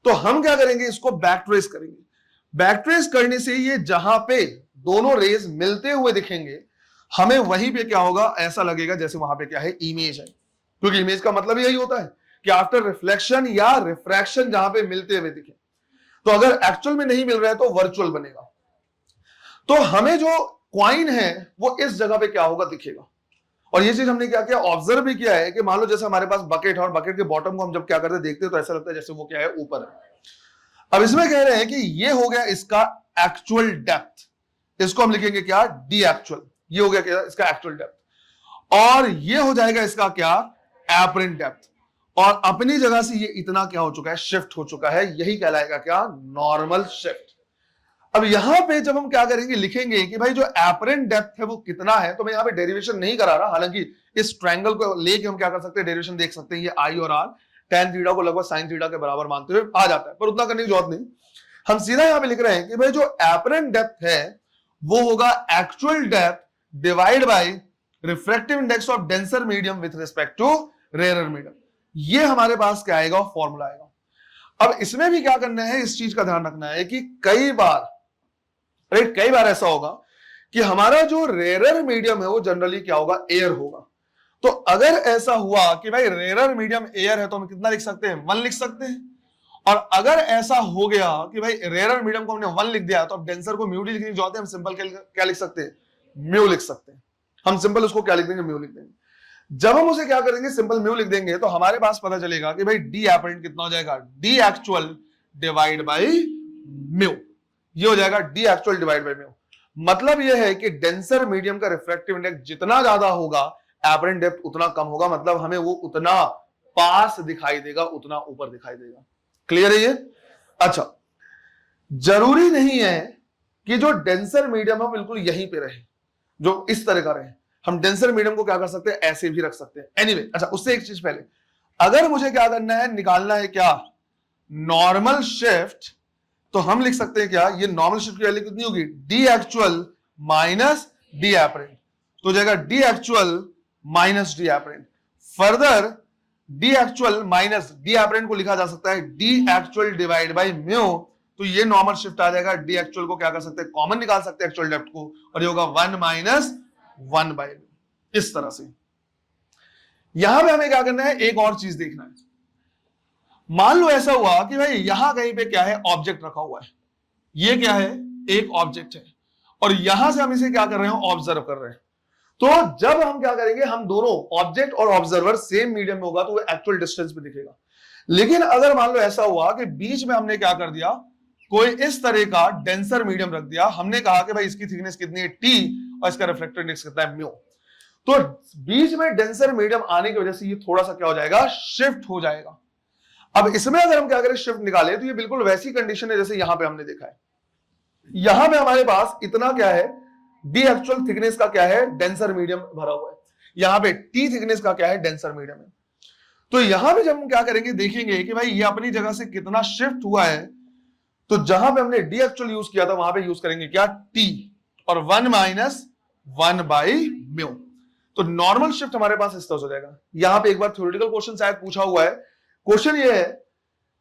तो हम क्या करेंगे, इसको बैक ट्रेस करेंगे। बैक ट्रेस करने से ये जहां पे दोनों रेज मिलते हुए दिखेंगे, हमें वहीं पे क्या होगा, ऐसा लगेगा जैसे वहां पे क्या है, इमेज है। क्योंकि इमेज का मतलब यही होता है कि आफ्टर रिफ्लेक्शन या रिफ्रैक्शन जहां पे मिलते हुए दिखे। तो अगर एक्चुअल में नहीं मिल रहा है तो वर्चुअल बनेगा। तो हमें जो क्वाइन है वो इस जगह पे क्या होगा, दिखेगा। और ये चीज हमने क्या किया, ऑब्जर्व भी किया है कि मान लो जैसे हमारे पास बकेट है और बकेट के बॉटम को हम जब क्या करते हैं, देखते हैं, तो ऐसा लगता है जैसे वो क्या है, ऊपर है। अब इसमें कह रहे हैं कि ये हो गया इसका एक्चुअल डेप्थ, इसको हम लिखेंगे क्या, डी एक्चुअल। ये हो गया क्या, इसका एक्चुअल डेप्थ। और ये हो जाएगा इसका क्या, एपरेंट डेप्थ। और अपनी जगह से ये इतना क्या हो चुका है, शिफ्ट हो चुका है। यही कहलाएगा क्या, नॉर्मल शिफ्ट। अब यहां पे जब हम क्या करेंगे, लिखेंगे कि भाई जो एपरेंट डेप्थ है वो कितना है। तो मैं यहां पे डेरिवेशन नहीं करा रहा, हालांकि इस ट्रायंगल को लेके हम क्या कर सकते हैं, डेरिवेशन देख सकते हैं। ये आई और आर tan थीटा को लगभग sin थीटा के बराबर मानते हुए आ जाता है, पर उतना करने की जरूरत नहीं। हम सीधा यहां पे लिख रहे हैं कि भाई जो एपरेंट डेप्थ है वो होगा actual depth divide by refractive index of denser medium with respect to rarer medium. ये हमारे पास क्या आएगा, फॉर्मूला आएगा। अब इसमें भी क्या करना है, इस चीज का ध्यान रखना है कि कई बार ऐसा होगा कि हमारा जो रेयरर मीडियम है वो जनरली क्या होगा, एयर होगा। तो अगर ऐसा हुआ कि भाई रेयरर मीडियम एयर है तो हम कितना लिख सकते हैं, 1 लिख सकते हैं। और अगर ऐसा हो गया कि भाई रेयरर मीडियम को हमने 1 लिख दिया, तो अब डेंसर को म्यू डी लिखने की जरूरत है, हम सिंपल क्या लिख सकते हैं, म्यू लिख सकते हैं। हम सिंपल उसको क्या लिख देंगे, म्यू लिख देंगे। जब हम उसे क्या करेंगे, सिंपल म्यू लिख देंगे, तो हमारे पास पता चलेगा कि भाई डी एपरेंट कितना हो जाएगा, D actual divide by mu. ये हो जाएगा D actual divide by mu. मतलब ये है कि डेंसर मीडियम का रिफ्रैक्टिव इंडेक्स जितना ज्यादा होगा, एपरेंट डेप्थ उतना कम होगा। मतलब हमें वो उतना पास दिखाई देगा, उतना ऊपर दिखाई देगा। क्लियर है ये? अच्छा, जरूरी नहीं है कि जो डेंसर मीडियम है बिल्कुल यहीं पे रहे, जो इस तरह का रहे। हम डेंसर मीडियम को क्या कर सकते हैं, ऐसे भी रख सकते हैं। एनीवे, अच्छा, उससे एक चीज पहले, अगर मुझे क्या करना है, निकालना है क्या, नॉर्मल शिफ्ट, तो हम लिख सकते हैं क्या, ये नॉर्मल शिफ्ट की वैल्यू कितनी होगी, D actual minus D apparent. तो हो जाएगा D actual minus D apparent. Further D actual minus D apparent को लिखा जा सकता है D actual divide by mu. तो ये नॉर्मल शिफ्ट आ जाएगा। डी एक्चुअल को क्या कर सकते हैं, कॉमन निकाल सकते हैं एक्चुअल डेप्थ को, और ये होगा 1 माइनस 1 बाय म्यू। इस तरह से यहां पे हमें क्या करना है, एक और चीज देखना है। मान लो ऐसा हुआ कि भाई यहां कहीं पे क्या है, ऑब्जेक्ट रखा हुआ है। ये क्या है, एक ऑब्जेक्ट है, और यहां से हम इसे क्या कर रहे हैं, ऑब्जर्व कर रहे हैं। तो जब हम क्या करेंगे, हम दोनों ऑब्जेक्ट और ऑब्जर्वर सेम मीडियम में होगा तो वो एक्चुअल डिस्टेंस पे दिखेगा। लेकिन अगर मान लो ऐसा हुआ कि बीच में हमने क्या कर दिया, कोई इस तरह का डेंसर मीडियम रख दिया, हमने कहा कि भाई इसकी थिकनेस कितनी है, टी, और इसका रिफ्रैक्टिव इंडेक्स कितना है, म्यू। तो बीच में डेंसर मीडियम आने की वजह से ये थोड़ा सा क्या हो जाएगा, शिफ्ट हो जाएगा। अब इसमें अगर हम क्या करें, शिफ्ट निकाले, तो ये बिल्कुल वैसी कंडीशन है जैसे यहां पे हमने देखा है। यहां पे हमारे पास इतना क्या है, डी एक्चुअल थिकनेस का क्या है, डेंसर मीडियम भरा हुआ है। यहां पे टी थिकनेस का क्या है, डेंसर मीडियम है। तो यहां पे जब हम क्या करेंगे, देखेंगे कि भाई ये अपनी जगह से कितना शिफ्ट हुआ है। तो जहां पे हमने डी एक्चुअल यूज किया था वहां पे यूज करेंगे क्या, टी, और 1 माइनस 1 बाई म्यू। तो नॉर्मल शिफ्ट हमारे पास इस तरह हो जाएगा। यहां पे एक बार थ्योरेटिकल क्वेश्चन शायद पूछा हुआ है। क्वेश्चन ये है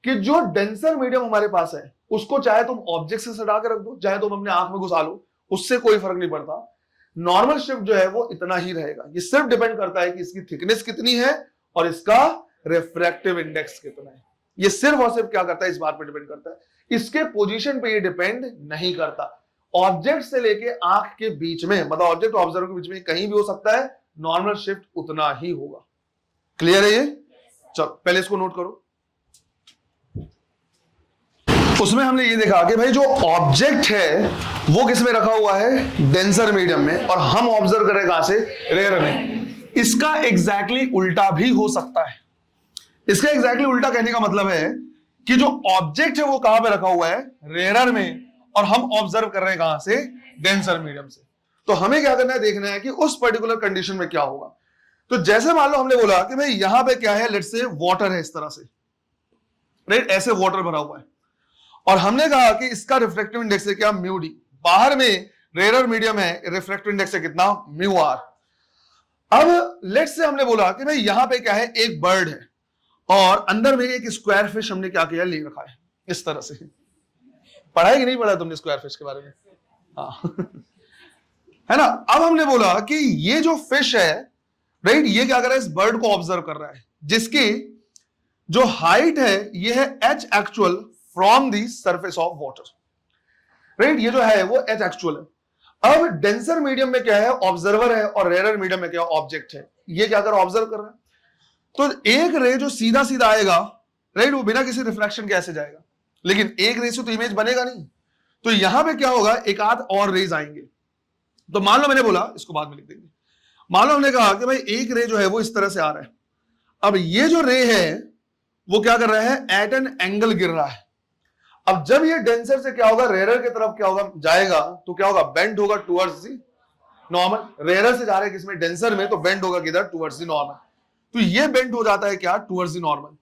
कि जो डेंसर मीडियम हमारे पास है उसको चाहे तुम ऑब्जेक्ट से सटा के रख दो, चाहे तुम अपने आंख में घुसा लो, उससे कोई फर्क नहीं पड़ता। नॉर्मल शिफ्ट जो है वो इतना ही रहेगा। ये सिर्फ डिपेंड करता है कि इसकी थिकनेस कितनी है और इसका रिफ्रैक्टिव इंडेक्स कितना है। ये सिर्फ और सिर्फ क्या करता है, इस बात पर डिपेंड करता है। इसके पोजीशन पे ये डिपेंड नहीं करता। ऑब्जेक्ट से लेके आंख के बीच में, मतलब ऑब्जेक्ट और ऑब्जर्वर के बीच में कहीं भी हो सकता है, नॉर्मल शिफ्ट उतना ही होगा। क्लियर है ये? चलो पहले इसको नोट करो। उसमें हमने ये देखा कि भाई जो ऑब्जेक्ट है वो किस में रखा हुआ है, डेंसर मीडियम में, और हम ऑब्जर्व करें कहां से, रेयर में। इसका एग्जैक्टली उल्टा भी हो सकता है। इसका एग्जैक्टली उल्टा कहने का मतलब है कि जो ऑब्जेक्ट है वो कहां पे रखा हुआ है, रेयर में, और हम ऑब्जर्व कर रहे हैं कहां से, डेंसर मीडियम से। तो हमें क्या करना है, देखना है कि उस पर्टिकुलर कंडीशन में क्या होगा। तो जैसे मान लो हमने बोला कि भाई यहां पे क्या है, लेट्स से वाटर है इस तरह से, राइट, ऐसे वाटर भरा हुआ है, और हमने कहा कि इसका रिफ्रैक्टिव इंडेक्स है क्या, म्यू डी। बाहर में रेयर मीडियम है, रिफ्रैक्टिव इंडेक्स है कितना, म्यू आर। अब लेट्स से हमने बोला कि भाई यहां पे क्या है, एक बर्ड है और अंदर में एक स्क्वायर फिश हमने क्या किया, ले रखा है इस तरह से। पढ़ा है कि नहीं पढ़ा तुमने स्क्वायर फिश के बारे में? हाँ है ना। अब हमने बोला कि ये जो फिश है, राइट, ये क्या कर रहा है, इस बर्ड को ऑब्जर्व कर रहा है, जिसकी जो हाइट है ये है H actual from the surface of water, right, ये जो है वो एच एक्चुअल है। अब डेंसर मीडियम में क्या है, ऑब्जर्वर है, और रेयर मीडियम में क्या ऑब्जेक्ट है। ये क्या कर ऑब्जर्व कर रहा है, तो एक रे जो सीधा सीधा आएगा, राइट, वो बिना किसी रिफ्लेक्शन के ऐसे जाएगा, लेकिन एक रे से तो इमेज बनेगा नहीं। तो यहां पे क्या होगा, एक आध और रेज आएंगे। तो मान लो मैंने बोला, इसको बाद में लिख देंगे, मान लो हमने कहा कि भाई एक रे जो है वो इस तरह से आ रहा है। अब ये जो रे है वो क्या कर रहा है, एट एन एंगल गिर रहा है। अब जब ये डेंसर से क्या होगा, रेयर की तरफ क्या होगा, जाएगा, तो क्या होगा, बेंड होगा टुवर्ड्स द नॉर्मल। रेयर से जा रहे हैं किसमें, डेंसर में, तो बेंड होगा किधर, टुवर्ड्स द नॉर्मल। तो ये बेंड हो जाता है क्या, टुवर्ड्स द नॉर्मल।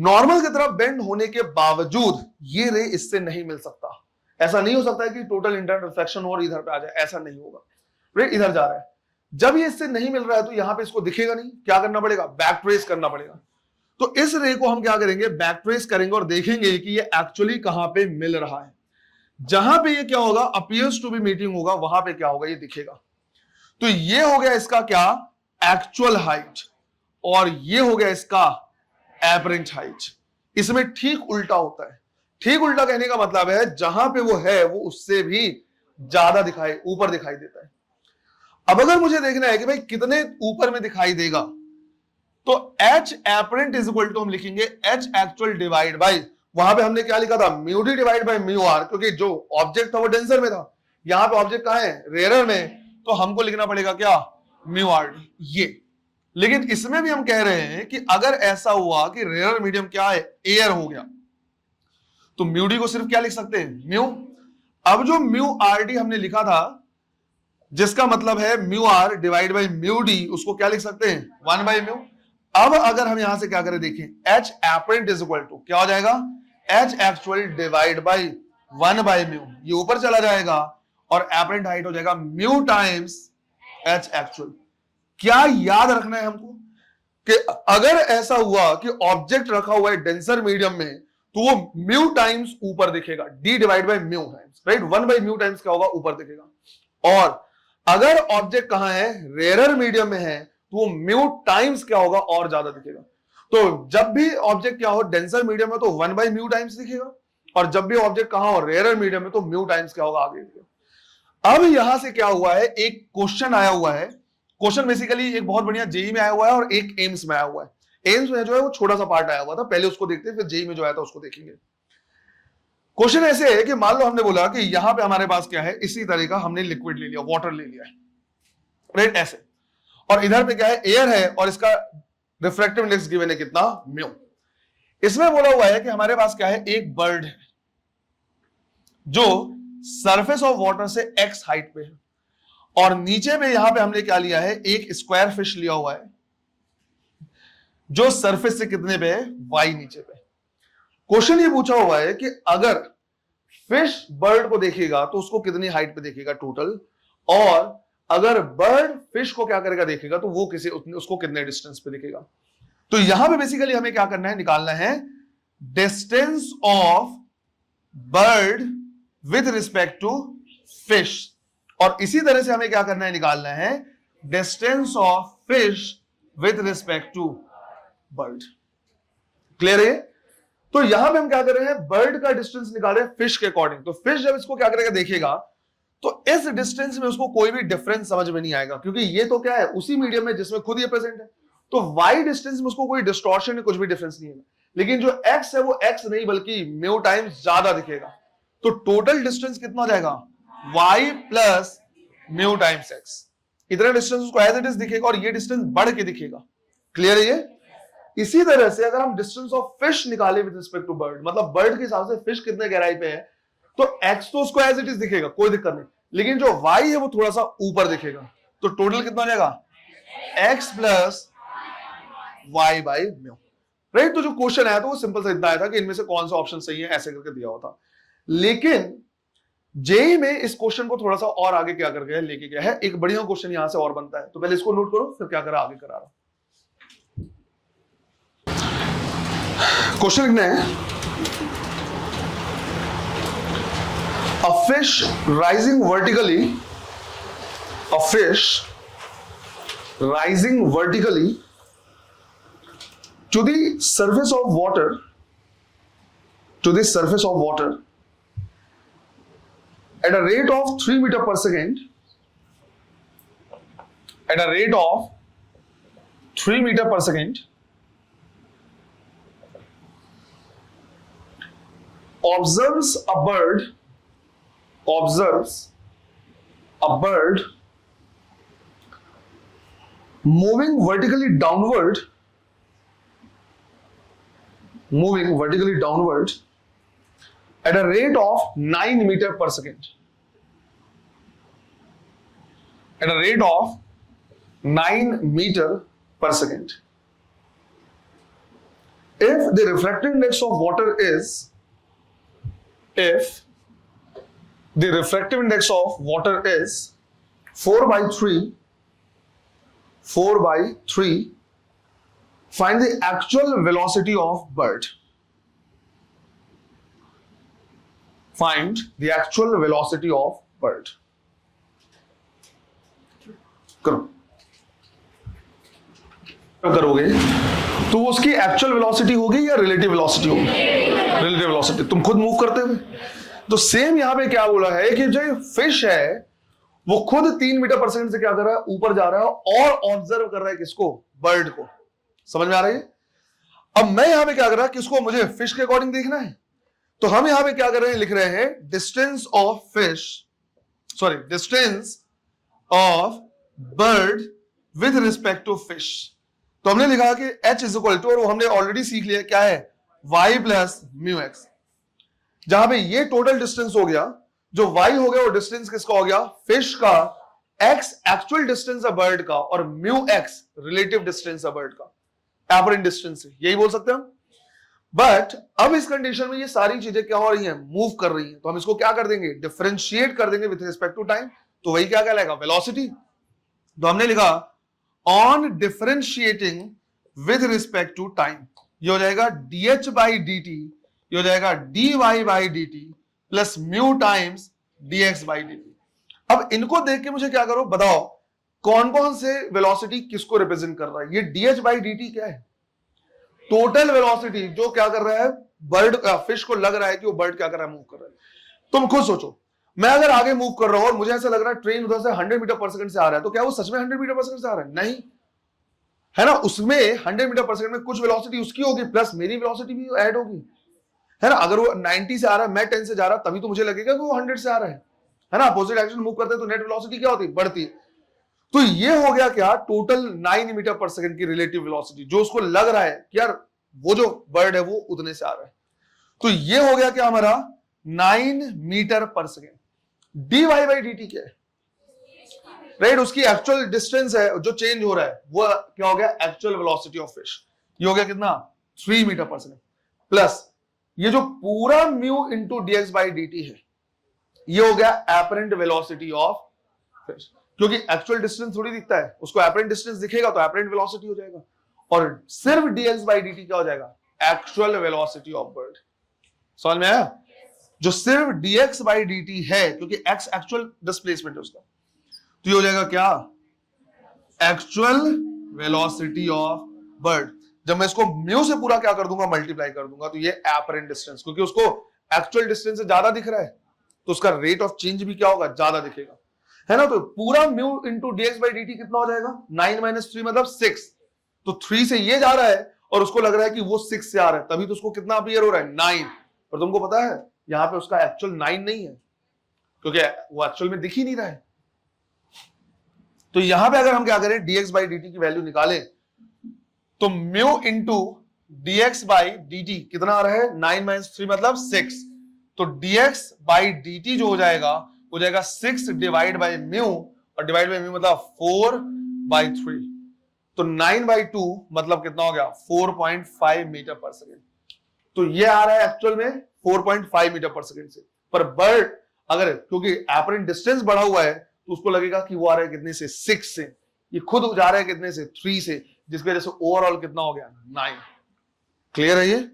नॉर्मल की तरफ बेंड होने के बावजूद ये रे इससे नहीं मिल सकता। ऐसा नहीं हो सकता है कि टोटल इंटरनल रिफ्लेक्शन हो और इधर पे आ जाए, ऐसा नहीं होगा। रे इधर जा रहा है, जब ये इससे नहीं मिल रहा है तो यहां पे इसको दिखेगा नहीं, क्या करना पड़ेगा, बैक ट्रेस करना पड़ेगा। तो इस रे को हम क्या करेंगे, बैक ट्रेस करेंगे और देखेंगे कि ये एक्चुअली कहां पे मिल रहा है। जहां पे ये क्या होगा, अपीयर्स टू बी मीटिंग होगा, वहां पे क्या होगा, ये दिखेगा। तो ये हो गया इसका क्या, एक्चुअल हाइट, और ये हो गया इसका एपरेंट हाइट। इसमें ठीक उल्टा होता है। ठीक उल्टा कहने का मतलब है जहां पे वो है वो उससे भी ज्यादा दिखाई, ऊपर दिखाई देता है। अब अगर मुझे देखना है कि भाई कितने ऊपर में दिखाई देगा, तो h apparent is equal to हम लिखेंगे एच एक्चुअल डिवाइड बाई, वहां पे हमने क्या लिखा था, mu d divide by mu r, क्योंकि जो ऑब्जेक्ट था वो डेंसर में था, यहां पे ऑब्जेक्ट कहां है, रेयर में, तो हमको लिखना पड़ेगा क्या, म्यू आर डी। ये लेकिन इसमें भी हम कह रहे हैं कि अगर ऐसा हुआ कि रेयर मीडियम क्या है, एयर हो गया, तो म्यू डी को सिर्फ क्या लिख सकते हैं, म्यू। अब जो म्यू आर डी हमने लिखा था, जिसका मतलब है mu r divide by mu d, उसको क्या लिख सकते हैं, 1 बाई म्यू। अब अगर हम यहां से क्या करें, देखें, h apparent is equal to क्या हो जाएगा, h actual divide by 1 by mu, ये ऊपर चला जाएगा और एपरेंट हाइट हो जाएगा म्यू टाइम्स एच एक्चुअल। क्या याद रखना है हमको कि अगर ऐसा हुआ कि ऑब्जेक्ट रखा हुआ है डेंसर मीडियम में, तो वो म्यू टाइम्स ऊपर दिखेगा, D divide by mu times, right, 1 by mu times क्या होगा, ऊपर दिखेगा। और अगर ऑब्जेक्ट कहां है, रेयर मीडियम में है, तो वो म्यू टाइम्स क्या होगा, और ज्यादा दिखेगा। तो जब भी ऑब्जेक्ट क्या हो, डेंसर मीडियम में, तो 1 बाई म्यू टाइम्स दिखेगा, और जब भी ऑब्जेक्ट कहां हो, रेयर मीडियम में, तो म्यू टाइम्स क्या होगा, आगे दिखेगा। अब यहां से क्या हुआ है, एक क्वेश्चन आया हुआ है। क्वेश्चन बेसिकली एक बहुत बढ़िया जेई में आया हुआ है और एक एम्स में आया हुआ है। एम्स में जो है वो छोटा सा पार्ट आया हुआ था, पहले उसको देखते हैं, फिर जेई में जो आया था उसको देखेंगे। क्वेश्चन ऐसे है कि मान लो हमने बोला कि यहां पे हमारे पास क्या है, इसी तरह का हमने लिक्विड ले लिया, वाटर ले लिया है, राइट, ऐसे, और इधर पे क्या है, एयर है, और इसका रिफ्रैक्टिव इंडेक्स गिवन है कितना, म्यू। इसमें बोला हुआ है कि हमारे पास क्या है, एक बर्ड है जो सरफेस ऑफ वाटर से एक्स हाइट पे है, और नीचे में यहां पे हमने क्या लिया है, एक स्क्वायर फिश लिया हुआ है जो सरफेस से कितने पे है, वाई नीचे पे। क्वेश्चन ये पूछा हुआ है कि अगर फिश बर्ड को देखेगा तो उसको कितनी हाइट पे देखेगा टोटल, और अगर बर्ड फिश को क्या करेगा, देखेगा, तो वो उसको कितने डिस्टेंस पे दिखेगा। तो यहां पे बेसिकली हमें क्या करना है, निकालना है distance of bird with respect to fish, और इसी तरह से हमें क्या करना है, निकालना है distance of fish with respect to bird. Clear है? तो यहां पे हम क्या कर रहे हैं, बर्ड का डिस्टेंस निकाल रहे हैं फिश के अकॉर्डिंग। तो फिश जब इसको क्या करेगा, देखेगा, तो इस डिस्टेंस में उसको कोई भी डिफरेंस समझ में नहीं आएगा, क्योंकि ये तो क्या है, उसी मीडियम में जिसमें खुद ये प्रेजेंट है। तो वाई डिस्टेंस में उसको कोई डिस्टॉर्शन, कुछ भी डिफरेंस नहीं है। लेकिन जो x है वो x नहीं बल्कि म्यू टाइम्स ज्यादा दिखेगा। तो टोटल डिस्टेंस कितना हो जाएगा, y plus mu times x। इतना डिस्टेंस उसको एज इट इज दिखेगा और ये डिस्टेंस बढ़ के दिखेगा। क्लियर है ये? इसी तरह से अगर हम डिस्टेंस ऑफ फिश निकाले विद रिस्पेक्ट टू बर्ड, मतलब बर्ड के हिसाब से फिश कितने गहराई पे है, तो x तो उसको एज इट इज दिखेगा, कोई दिक्कत नहीं, लेकिन जो y है वो थोड़ा सा ऊपर दिखेगा। तो टोटल कितना हो जाएगा, x plus y by mu. Right? तो जो क्वेश्चन आया था वो सिंपल सा इतना आया था कि इनमें से कौन सा ऑप्शन सही है, ऐसे करके दिया हुआ था। लेकिन जेई में इस क्वेश्चन को थोड़ा सा और आगे क्या कर गया, लेके गया है, एक बढ़िया क्वेश्चन यहां से और बनता है। तो पहले इसको नोट करो, फिर क्या करा आगे करा रहा। क्वेश्चन लिखना है, a fish rising vertically, a fish rising vertically to the surface of water, to the surface of water at a rate of 3 meter per second, at a rate of 3 meter per second, observes a bird moving vertically downward at a rate of 9 meter per second, at a rate of 9 meter per second. If the refractive index of water is, if the refractive index of water is 4/3, find the actual velocity of bird. Find the actual velocity of bird. करोगे तो उसकी एक्चुअल वेलोसिटी होगी या रिलेटिव वेलोसिटी होगी? Relative velocity. तुम खुद मूव करते हुए। तो सेम यहां पे क्या बोला है कि जो फिश है वो खुद 3 मीटर पर सेकंड से क्या कर रहा है, ऊपर जा रहा है और ऑब्जर्व कर रहा है किसको, बर्ड को। समझ में आ रही है? अब मैं यहां पे क्या कर रहा है, किसको, मुझे फिश के अकॉर्डिंग देखना है। तो हम यहां पे क्या कर रहे हैं, लिख रहे हैं distance of fish, sorry distance of bird with respect to fish. तो हमने लिखा कि h इज इक्वल टू, और हमने ऑलरेडी सीख लिया क्या है, y प्लस म्यू एक्स। जहां पे ये टोटल डिस्टेंस हो गया, जो y हो गया वो डिस्टेंस किसका हो गया, फिश का, x एक्चुअल डिस्टेंस है बर्ड का, और म्यू x रिलेटिव डिस्टेंस है बर्ड का, एपरेंट डिस्टेंस है, यही बोल सकते हैं हम। बट अब इस कंडीशन में ये सारी चीजें क्या हो रही हैं, मूव कर रही हैं। तो हम इसको क्या कर देंगे, डिफरेंशिएट कर देंगे विथ रिस्पेक्ट टू टाइम। तो वही क्या कहलाएगा, वेलोसिटी। तो हमने लिखा on differentiating with respect to time, ये हो जाएगा dh बाई dt, ये हो जाएगा dy by dt plus mu times dx by dt। अब इनको देख के मुझे क्या करो, बताओ कौन कौन से वेलोसिटी किसको रिप्रेजेंट कर रहा है। ये dh बाई dt क्या है, टोटल वेलोसिटी जो क्या कर रहा है, बर्ड फिश को लग रहा है कि वो बर्ड क्या कर रहा है, मूव कर रहा है। तुम खुद सोचो, मैं अगर आगे मूव कर रहा हूं और मुझे ऐसा लग रहा है ट्रेन उधर से 100 मीटर पर सेकंड से आ रहा है, तो क्या वो सच में 100 मीटर पर सेकंड से आ रहा है? नहीं, है ना। उसमें 100 मीटर पर सेकंड में कुछ वेलोसिटी उसकी होगी प्लस मेरी वेलोसिटी भी ऐड होगी, है ना। अगर वो 90 से आ रहा है, मैं 10 से जा रहा, तभी तो मुझे लगेगा कि वो 100 से आ रहा है ना। अपोजिट डायरेक्शन मूव करते हैं तो नेट वेलोसिटी क्या होती है, बढ़ती है। तो ये हो गया क्या, टोटल 9 मीटर पर सेकंड की रिलेटिव वेलोसिटी, जो उसको लग रहा है कि यार वो जो बर्ड है वो उतने से आ रहा है। तो ये हो गया क्या हमारा 9 मीटर पर सेकंड। dy बाई dt क्या है, राइट, उसकी एक्चुअल डिस्टेंस है जो चेंज हो रहा है, वो क्या हो गया, एक्चुअल वेलोसिटी ऑफ फिश। ये हो गया कितना, 3 मीटर पर सेकंड, प्लस ये जो पूरा mu into dx by dt है, ये हो गया एपरेंट वेलोसिटी ऑफ फिश। क्योंकि एक्चुअल डिस्टेंस थोड़ी दिखता है, उसको एपरेंट डिस्टेंस दिखेगा तो एपरेंट वेलोसिटी हो जाएगा, और सिर्फ dx बाई dt क्या हो जाएगा, एक्चुअल वेलोसिटी ऑफ बर्ड। समझ में आया? जो सिर्फ dx बाई dt है, क्योंकि x एक्चुअल डिस्प्लेसमेंट है उसका, तो ये हो जाएगा क्या, एक्चुअल वेलोसिटी ऑफ बर्ड। जब मैं इसको म्यू से पूरा क्या कर दूंगा, मल्टीप्लाई कर दूंगा, तो ये एपरेंट डिस्टेंस, क्योंकि उसको एक्चुअल डिस्टेंस से ज्यादा दिख रहा है तो उसका रेट ऑफ चेंज भी क्या होगा, ज्यादा दिखेगा, है ना। तो पूरा mu into dx by dt कितना हो जाएगा, 9 - 3 मतलब 6। तो 3 से ये जा रहा है और उसको लग रहा है कि वो 6 से आ रहा है, तभी तो उसको कितना अपीयर हो रहा है 9, पर तुमको पता है यहां पे उसका एक्चुअल 9 नहीं है, क्योंकि वो एक्चुअल में दिख ही नहीं रहा है। तो यहां पे अगर हम क्या करें, dx बाई dt की वैल्यू निकालें, तो mu into dx by dt कितना आ रहा है 9 माइनस 3 मतलब 6, तो dx बाई dt जो हो जाएगा 6 डिवाइड बाई म्यू, और डिवाइड बाई म्यू मतलब 4 बाई 3, तो 9 बाई 2 मतलब कितना हो गया 4.5 मीटर पर सेकेंड। तो ये आ रहा है एक्चुअल में 4.5 मीटर पर सेकेंड से, पर बर्ड अगर क्योंकि एपरेंट डिस्टेंस बढ़ा हुआ है तो उसको लगेगा कि वो आ रहा है कितने से 6 से, ये खुद जा रहा है कितने से 3 से, जिसकी वजह से ओवरऑल कितना हो गया 9। क्लियर है ये?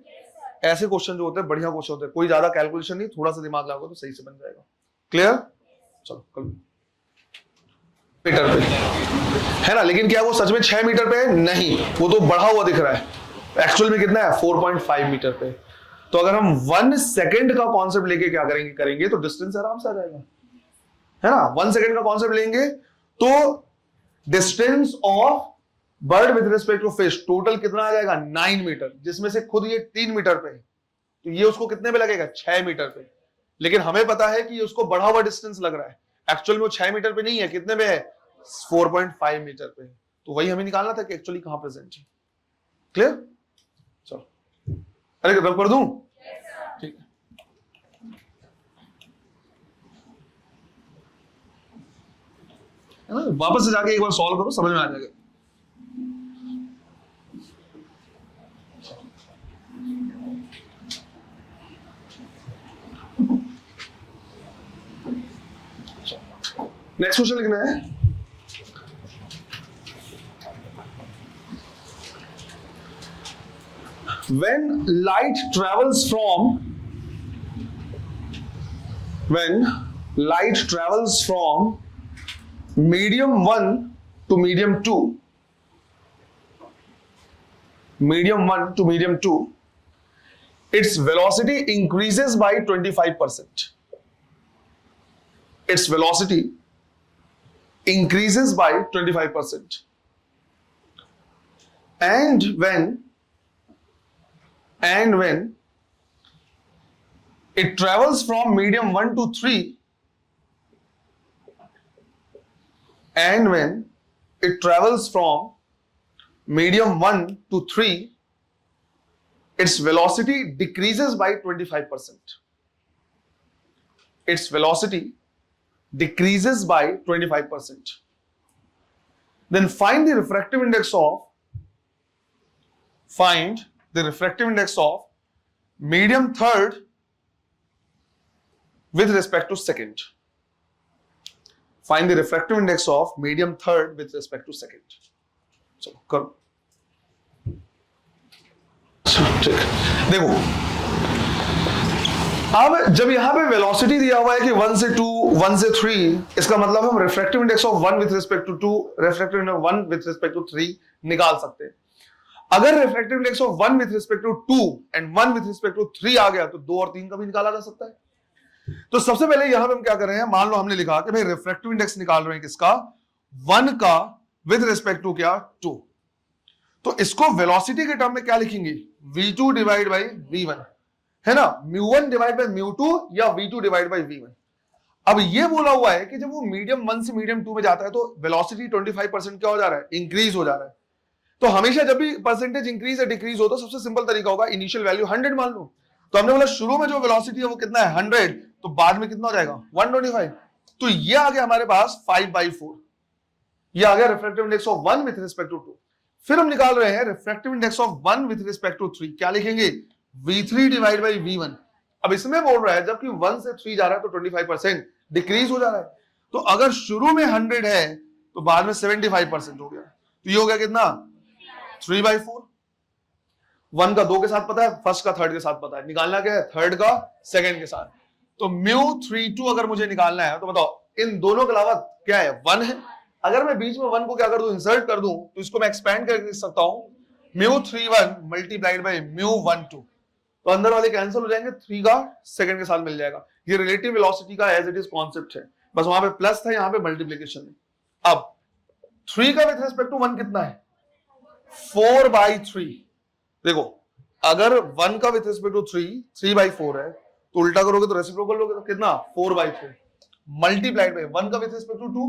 ऐसे क्वेश्चन जो होते हैं बढ़िया क्वेश्चन होते हैं, कोई ज्यादा कैलकुलेशन नहीं, थोड़ा सा दिमाग लगाओ तो सही से बन जाएगा। क्लियर? चलो कल मीटर पे है ना, लेकिन क्या वो सच में 6 मीटर पे है? नहीं, वो तो बढ़ा हुआ दिख रहा है, एक्चुअल में कितना है 4.5 मीटर पे। तो अगर हम 1 सेकेंड का कॉन्सेप्ट लेके क्या करेंगे तो डिस्टेंस आराम से आ जाएगा, है ना। 1 सेकेंड का कॉन्सेप्ट लेंगे तो distance of bird with respect to fish total कितना आ जाएगा 9 मीटर, जिसमें से खुद ये 3 मीटर पे है, तो ये उसको कितने पे लगेगा 6 मीटर पे। लेकिन हमें पता है कि उसको बढ़ा हुआ डिस्टेंस लग रहा है, एक्चुअल में वो 6 मीटर पे नहीं है, कितने पे है 4.5 मीटर पे। तो वही हमें निकालना था कि एक्चुअली कहां प्रेजेंट है। क्लियर? चलो, अरे रब कर दूं? ठीक है, वापस से जाके एक बार सॉल्व करो, समझ में आ जाएगा। नेक्स्ट क्वेश्चन लिखना है, when light travels from medium 1 to medium 2, its velocity increases by 25%. Its velocity increases by 25%. And when it travels from medium 1 to 3, and when it travels from medium 1 to 3, its velocity decreases by 25%. Its velocity decreases by 25%. Then find the refractive index of medium third with respect to second. Find the refractive index of medium third with respect to second. चलो करो, ठीक। देखो अब जब यहां पे वेलोसिटी दिया हुआ है कि 1 से 2, 1 से 3, इसका मतलब हम refractive index of 1 with respect to 2, refractive index of 1 with respect to 3 निकाल सकते हैं। अगर refractive index of 1 with respect to 2 and 1 with respect to 3 आ गया तो 2 और 3 का भी निकाला जा सकता है। तो सबसे पहले यहां पे हम क्या कर रहे हैं, मान लो हमने लिखा कि भाई रिफ्रैक्टिव इंडेक्स निकाल रहे हैं किसका 1 का विथ रिस्पेक्ट टू क्या 2, तो इसको वेलोसिटी के टर्म में क्या लिखेंगे v2 डिवाइड बाई v1, है ना, μ1 डिवाइड बाई μ2 या v2 डिवाइड बाई v1। अब ये बोला हुआ है कि जब वो मीडियम 1 से मीडियम 2 में जाता है तो वेलोसिटी 25% क्या हो जा रहा है, इंक्रीज हो जा रहा है। तो हमेशा जब भी परसेंटेज इंक्रीज या डिक्रीज हो तो सबसे सिंपल तरीका होगा इनिशियल वैल्यू 100 मान लो। तो हमने बोला शुरू में जो वेलोसिटी है वो कितना है 100, तो बाद में कितना हो जाएगा 125। तो ये आ गया हमारे पास 5/4, ये आ गया refractive index of 1 with respect to 2। फिर हम निकाल रहे हैं refractive index of 1 with respect to 3, क्या लिखेंगे v3 डिवाइड बाई v1। अब इसमें बोल रहा है जबकि 1 से 3 जा रहा है तो 25% डिक्रीज हो जा रहा है, तो अगर शुरू में 100 है तो बाद में 75% हो गया, तो ये हो गया कितना 3/4। 1 का 2 के साथ पता है, फर्स्ट का थर्ड के साथ पता है, निकालना क्या है थर्ड का सेकंड के साथ। तो μ32 अगर मुझे निकालना है तो बताओ इन दोनों के अलावा क्या है 1 है। अगर मैं बीच में 1 को क्या कर दूं इंसर्ट कर दूं तो इसको मैं एक्सपेंड कर सकता हूं μ31 मल्टीप्लाइड बाई μ12, तो अंदर वाले कैंसिल हो जाएंगे, 3 का सेकंड के साथ मिल जाएगा। ये रिलेटिव वेलोसिटी का एज इट इज कॉन्सेप्ट है, बस वहां पे प्लस था यहाँ पे मल्टीप्लिकेशन है। अब 3 का विथ रिस्पेक्ट टू 1 कितना है 4/3, देखो अगर 1 का विथ रिस्पेक्ट टू 3/4 है तो उल्टा करोगे तो रेसिप्रोकल लोगे तो कितना 4/3 मल्टीप्लाइड बाय 1 का विथ रिस्पेक्ट टू 2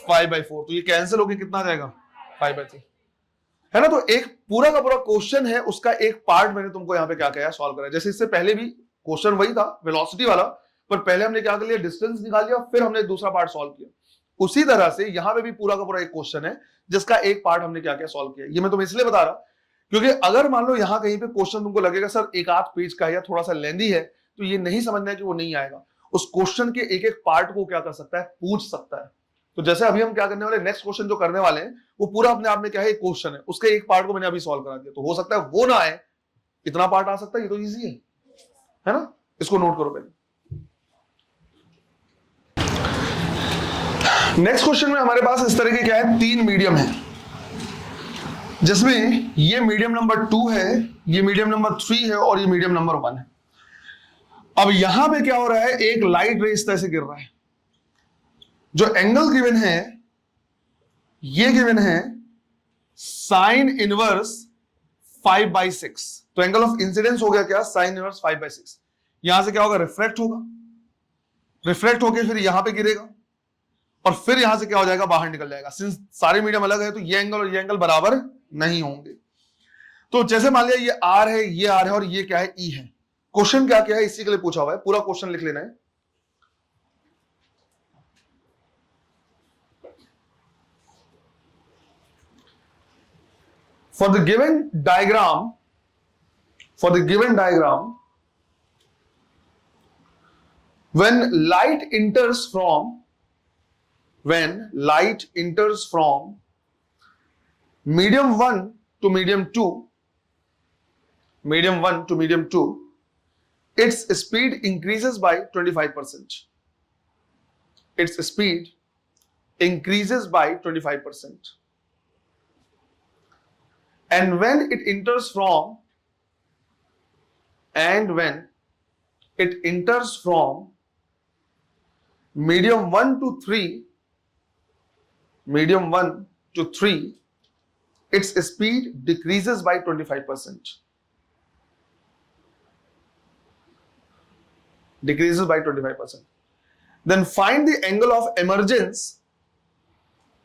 5/4, तो ये कैंसिल होके कितना आ जाएगा 5/3 है ना। तो एक पूरा का पूरा क्वेश्चन है, उसका एक पार्ट मैंने तुमको यहाँ पे क्या किया सॉल्व करा। जैसे इससे पहले भी क्वेश्चन वही था वेलोसिटी वाला, पर पहले हमने क्या कर लिया डिस्टेंस निकाल लिया, फिर हमने दूसरा पार्ट सॉल्व किया। उसी तरह से यहाँ पे भी पूरा का पूरा एक क्वेश्चन है जिसका एक पार्ट हमने क्या क्या सॉल्व किया। ये मैं तुम्हें इसलिए बता रहा क्योंकि अगर मान लो यहाँ कहीं पे क्वेश्चन तुमको लगेगा सर एक आध पेज का है या थोड़ा सा लेंदी है, तो ये नहीं समझना है कि वो नहीं आएगा। उस क्वेश्चन के एक एक पार्ट को क्या कर सकता है पूछ सकता है। तो जैसे अभी हम क्या करने वाले नेक्स्ट क्वेश्चन जो करने वाले हैं वो पूरा अपने आप में क्या है एक क्वेश्चन है, उसके एक पार्ट को मैंने अभी सॉल्व करा दिया। तो हो सकता है वो ना आए, इतना पार्ट आ सकता है, ये तो इजी है ना। इसको नोट करो पहले। नेक्स्ट क्वेश्चन में हमारे पास इस तरह के क्या है 3 मीडियम है, जिसमें ये मीडियम नंबर 2 है, ये मीडियम नंबर 3 है और ये मीडियम नंबर 1 है। अब यहां पे क्या हो रहा है एक लाइट रे इस तरह से गिर रहा है, जो एंगल गिवन है ये गिवन है साइन इनवर्स 5/6। तो एंगल ऑफ इंसिडेंस हो गया क्या साइन इनवर्स 5/6। यहां से क्या होगा रिफ्लेक्ट होगा, रिफ्लेक्ट होके फिर यहां पे गिरेगा और फिर यहां से क्या हो जाएगा बाहर निकल जाएगा। सिंस सारे मीडियम अलग है तो ये एंगल और ये एंगल बराबर नहीं होंगे। तो जैसे मान लिया ये आर है, ये आर है और ये क्या है ई है। क्वेश्चन क्या क्या है इसी के लिए पूछा हुआ है, पूरा क्वेश्चन लिख लेना है। For the given diagram, when light enters from medium 1 to medium 2, its speed increases by 25%. Its speed increases by 25%. And when it enters from medium 1 to 3, its speed decreases by 25%. Decreases by 25%. Then find the angle of emergence.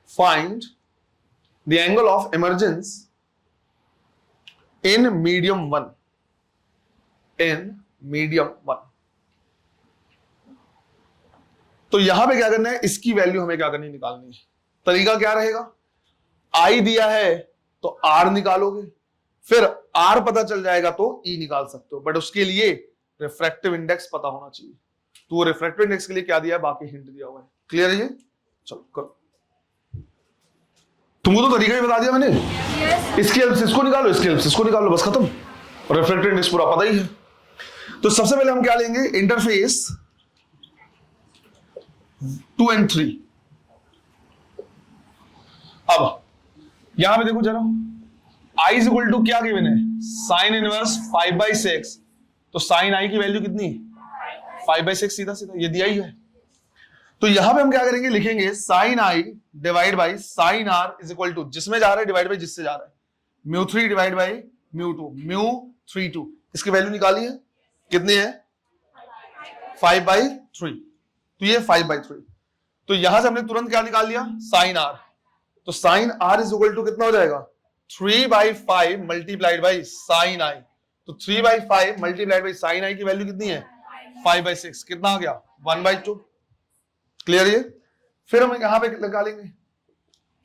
Find the angle of emergence in medium 1. तो यहां पे क्या करना है इसकी वैल्यू हमें क्या करनी निकालनी है। तरीका क्या रहेगा, आई दिया है तो आर निकालोगे, फिर आर पता चल जाएगा तो ई निकाल सकते हो, बट उसके लिए रिफ्रैक्टिव इंडेक्स पता होना चाहिए। तो वो रिफ्रैक्टिव इंडेक्स के लिए क्या दिया है बाकी हिंट दिया हुआ है। क्लियर है ये, चलो करो। तुमको तो तरीका ही बता दिया मैंने। इसकी हेल्प से इसको निकालो, इसकी हेल्प से इसको निकालो, बस खत्म। रिफ्रैक्टिव इंडेक्स पूरा पता ही है। तो सबसे पहले हम क्या लेंगे इंटरफेस 2 और 3। अब यहां पे देखो जरा i इज इक्वल टू क्या गिवन है साइन इनवर्स 5/6। तो साइन i की वैल्यू कितनी 5/6 सीधा सीधा ये दिया ही है। तो यहां पे हम क्या करेंगे लिखेंगे sine i divide by sine r is equal to जिसमें जा रहा है डिवाइड बाई जिससे जा रहा है μ3 डिवाइड बाई μ2 μ32। इसकी वैल्यू निकाली है कितनी है 5/3। तो ये 5/3। तो यहां से हमने तुरंत क्या निकाल लिया साइन r। तो sine r is equal to कितना हो जाएगा 3/5 मल्टीप्लाइड बाई साइन i। तो 3/5 मल्टीप्लाइड बाई साइन i की वैल्यू कितनी है 5/6। कितना आ गया 1/2। क्लियर ये। फिर हम यहां पे निकालेंगे,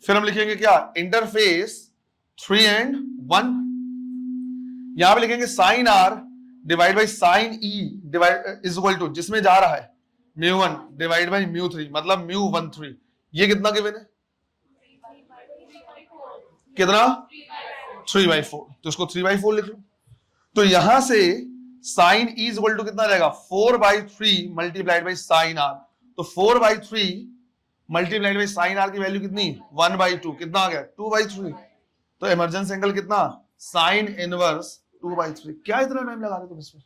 फिर हम लिखेंगे क्या इंटरफेस 3 और 1। यहां पे लिखेंगे sine r divide by sine e divide is equal to जिसमें जा रहा है μ1 डिवाइड बाई μ3 मतलब μ13। ये कितना गिवन है कितना 3/4। तो इसको 3/4 लिख लो। तो यहां से sine e is equal to कितना जाएगा 4/3 मल्टीप्लाइड बाई साइन r। तो 4/3 मल्टीप्लाइड बाई साइन r की वैल्यू कितनी 1/2। कितना आ गया 2/3। तो इमरजेंस एंगल कितना साइन इनवर्स 2/3। क्या इतना टाइम लगा रहे तुम इसमें,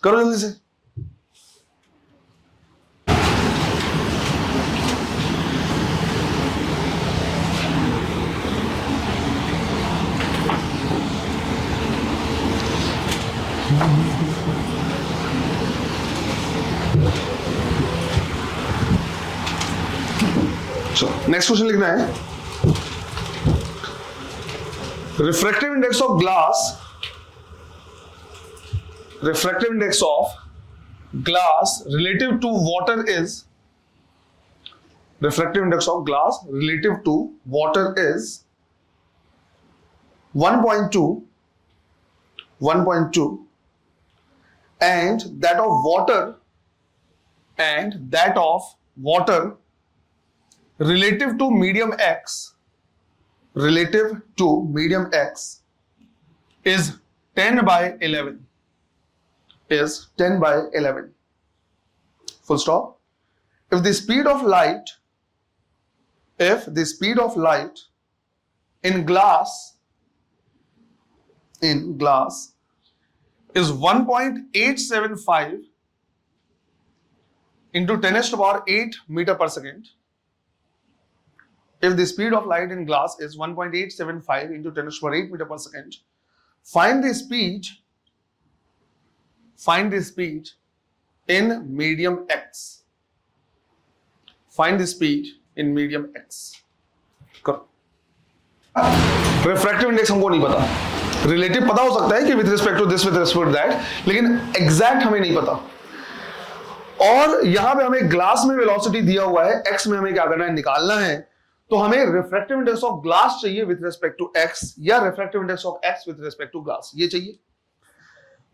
करो जल्दी से। नेक्स्ट क्वेश्चन लिखना है, refractive index of glass, refractive index of glass relative to water is, refractive index of glass relative to water is 1.2 and that of water relative to medium x is 10 by 11 is 10 by 11. Full stop. If the speed of light in glass is 1.875 into 10 to the power 8 meter per second, if the speed of light in glass is 1.875 into 10 to the power 8 meter per second, find the speed in medium x. Find the speed in medium x. करो। रिफ्रैक्टिव इंडेक्स हमको नहीं पता, रिलेटिव पता हो सकता है कि with respect to this, with respect to that, लेकिन एग्जैक्ट हमें नहीं पता। और यहां पे हमें ग्लास में वेलोसिटी दिया हुआ है, x में हमें क्या करना है, निकालना है। तो हमें रिफ्रैक्टिव इंडेक्स ऑफ ग्लास चाहिए विद रिस्पेक्ट टू x, या refractive index of x with respect to glass, ये चाहिए।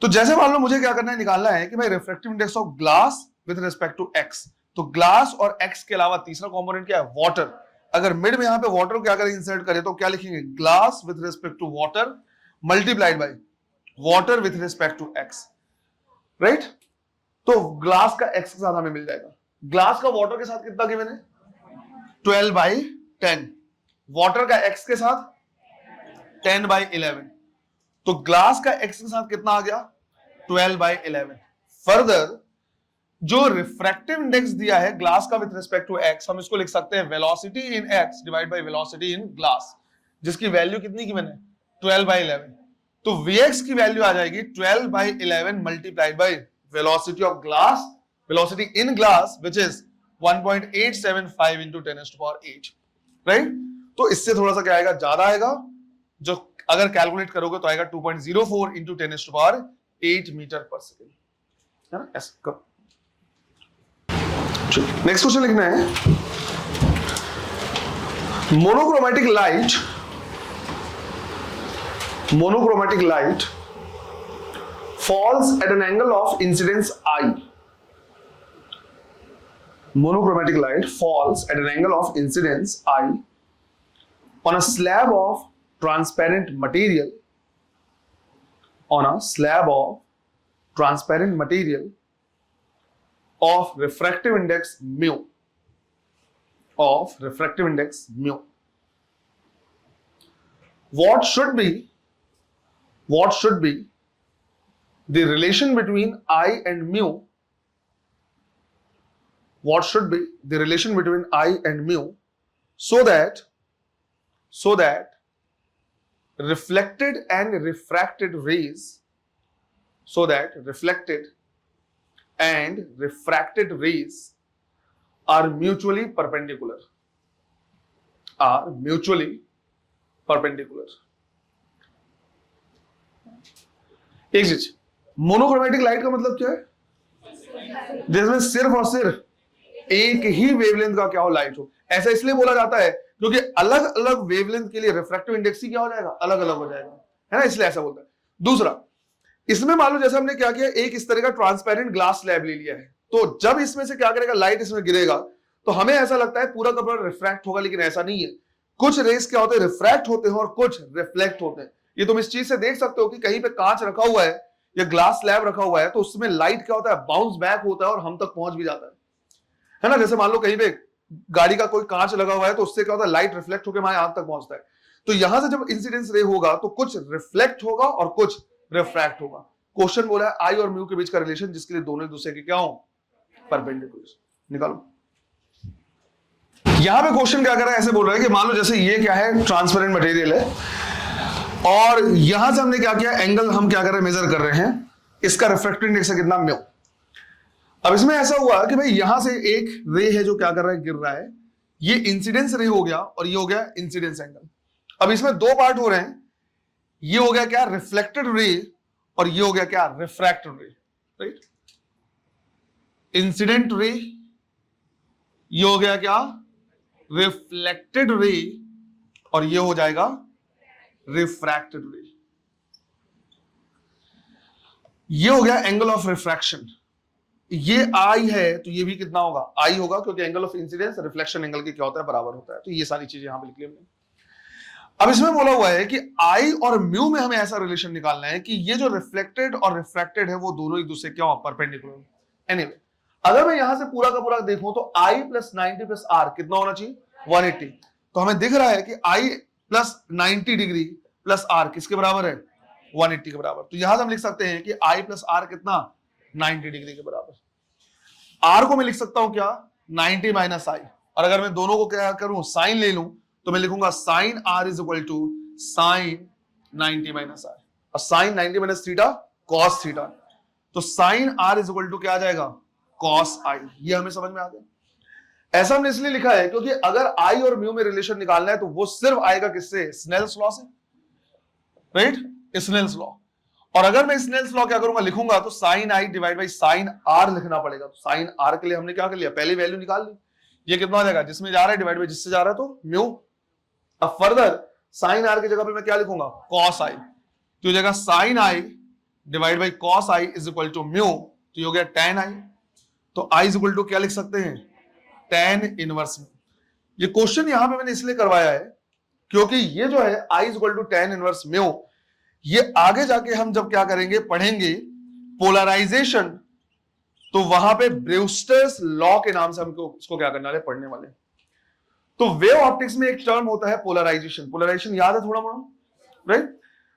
तो जैसे मान लो मुझे क्या करना है, निकालना है कि भाई refractive index of glass with respect to x, तो ग्लास और x के अलावा तीसरा कंपोनेंट क्या है, वाटर। अगर मिड में यहां पे वाटर को क्या करें, इंसर्ट करें, तो क्या लिखेंगे, glass with respect to water multiplied by water with respect to x, right. तो ग्लास का x के साथ हमें मिल जाएगा, ग्लास का वाटर के साथ कितना गिवन है, 12 by 10, वाटर का x के साथ 10 by 11, तो ग्लास का x के साथ कितना आ गया, 12 by 11। फर्दर जो रिफ्रैक्टिव इंडेक्स दिया है ग्लास का विद रिस्पेक्ट टू x, हम इसको लिख सकते हैं velocity in x divide by velocity in glass, जिसकी वैल्यू कितनी गिवन है, 12 by 11। तो Vx की वैल्यू आ जाएगी 12 by 11 multiplied by velocity of glass, velocity in glass which is 1.875 into 10 to the power 8, right. तो इससे थोड़ा सा क्या आएगा, ज्यादा आएगा, जो अगर कैलकुलेट करोगे तो आएगा 2.04 into 10 to the power 8 metre पर सेकेंड, है ना। ऐसा करो। नेक्स्ट क्वेश्चन लिखना है, monochromatic light falls at an angle of incidence I. Monochromatic light falls at an angle of incidence I on a slab of transparent material, of refractive index mu, What should be the relation between I and mu? What should be the relation between I and mu so that reflected and refracted rays are mutually perpendicular, एक चीज, मोनोक्रोमैटिक लाइट का मतलब क्या है, जिसमें सिर्फ और सिर्फ एक ही वेवलेंथ का क्या हो, लाइट हो। ऐसा इसलिए बोला जाता है क्योंकि अलग अलग वेवलेंथ के लिए रिफ्रैक्टिव इंडेक्स ही क्या हो जाएगा, अलग अलग हो जाएगा, है ना, इसलिए ऐसा बोलता है। दूसरा, इसमें मान लो जैसे हमने क्या किया, एक इस तरह का ट्रांसपेरेंट ग्लास स्लैब ले लिया है, तो जब इसमें से क्या करेगा, लाइट इसमें गिरेगा, तो हमें ऐसा लगता है पूरा का पूरा रिफ्रैक्ट होगा, लेकिन ऐसा नहीं है। कुछ रेस क्या होते हैं, रिफ्रैक्ट होते हैं और कुछ रिफ्लेक्ट होते हैं। ये तुम इस चीज से देख सकते हो कि कहीं पे कांच रखा हुआ है या ग्लास स्लैब रखा हुआ है, तो उसमें लाइट क्या होता है, बाउंस बैक होता है और हम तक पहुंच भी जाता है ना। जैसे मान लो कहीं पे गाड़ी का कोई कांच लगा हुआ है, तो उससे क्या होता है, लाइट रिफ्लेक्ट होकर हमारे आंख तक पहुंचता है। तो यहां से जब इंसिडेंस रे होगा तो कुछ रिफ्लेक्ट होगा और कुछ रिफ्रैक्ट होगा। क्वेश्चन बोला है आई और म्यू के बीच का रिलेशन, जिसके लिए दोनों दूसरे के क्या हो, परपेंडिकुलर। निकालो। यहां पे क्वेश्चन क्या कर रहा है, ऐसे बोल रहा है कि मान लो जैसे ये क्या है, ट्रांसपेरेंट मटेरियल है, और यहां से हमने क्या किया, एंगल हम क्या कर रहे हैं, मेजर कर रहे हैं, इसका रिफ्रैक्टिव इंडेक्स है कितना, म्यू। अब इसमें ऐसा हुआ कि भाई यहां से एक रे है जो क्या कर रहा है, गिर रहा है, ये इंसिडेंस रे हो गया और ये हो गया इंसिडेंस एंगल। अब इसमें दो पार्ट हो रहे हैं, ये हो गया क्या, रिफ्लेक्टेड रे, और ये हो गया क्या, रिफ्रैक्टेड रे, राइट। इंसिडेंट रे, ये हो गया क्या, रिफ्लेक्टेड रे, और ये हो जाएगा रिफ्रैक्टेड रे। ये हो गया एंगल ऑफ रिफ्रैक्शन। ये आई है तो ये भी कितना होगा, आई होगा, क्योंकि angle of incidence reflection angle के क्या होता है, बराबर होता है। तो ये सारी चीजें यहां पे लिख ली हमने। अब इसमें बोला हुआ है कि आई और म्यू में हमें ऐसा रिलेशन निकालना है कि ये जो रिफ्लेक्टेड और रिफ्रैक्टेड है वो दोनों एक दूसरे क्या हो, परपेंडिकुलर। एनीवे, अगर मैं यहां से पूरा का पूरा देखूं तो आई प्लस 90 प्लस आर कितना होना चाहिए, 180। तो हमें दिख रहा है कि आई प्लस 90 डिग्री प्लस आर किसके बराबर है, 180 के बराबर। तो यहां से हम लिख सकते हैं कि आई प्लस आर कितना, 90 डिग्री के बराबर। आर को मैं लिख सकता हूं क्या, 90 माइनस आई, और अगर मैं दोनों को क्या करूं, साइन ले लूं, तो मैं लिखूंगा sine R is equal to sine 90 minus R, और sine 90 minus theta cos theta. तो sine R is equal to क्या आ जाएगा, कॉस आई। ये हमें समझ में आ गया। ऐसा हमने इसलिए लिखा है क्योंकि अगर आई और म्यू में रिलेशन निकालना है तो वो सिर्फ आएगा किससे, स्नेल्स लॉ से, राइट, स्नेल्स लॉ। और अगर मैं स्नेल्स लॉ क्या करूंगा, लिखूंगा तो sine i divide by sine r लिखना पड़ेगा। तो साइन आर के लिए हमने क्या कर लिया, पहले वैल्यू निकाल ली, ये कितना हो जाएगा, जिसमें जा रहा है डिवाइड बाई जिससे जा रहा है, तो म्यू। अब फर्दर साइन आर की जगह पे मैं क्या लिखूंगा, कॉस आई, तो जगह sine i divide by cos i is equal to mu, तो ये हो गया टेन आई। तो आई इज इक्वल टू क्या लिख सकते हैं, टेन इनवर्स म्यू। ये क्वेश्चन यहां पे मैंने इसलिए करवाया है क्योंकि ये जो है I is equal to tan inverse mu, ये आगे जाके हम जब क्या करेंगे, पढ़ेंगे पोलराइजेशन, तो वहां पे ब्रूस्टर्स लॉ के नाम से हमको इसको क्या करने वाले, पढ़ने वाले। तो वेव ऑप्टिक्स में एक टर्म होता है पोलराइजेशन, पोलराइजेशन याद है थोड़ा मोड़ा, राइट।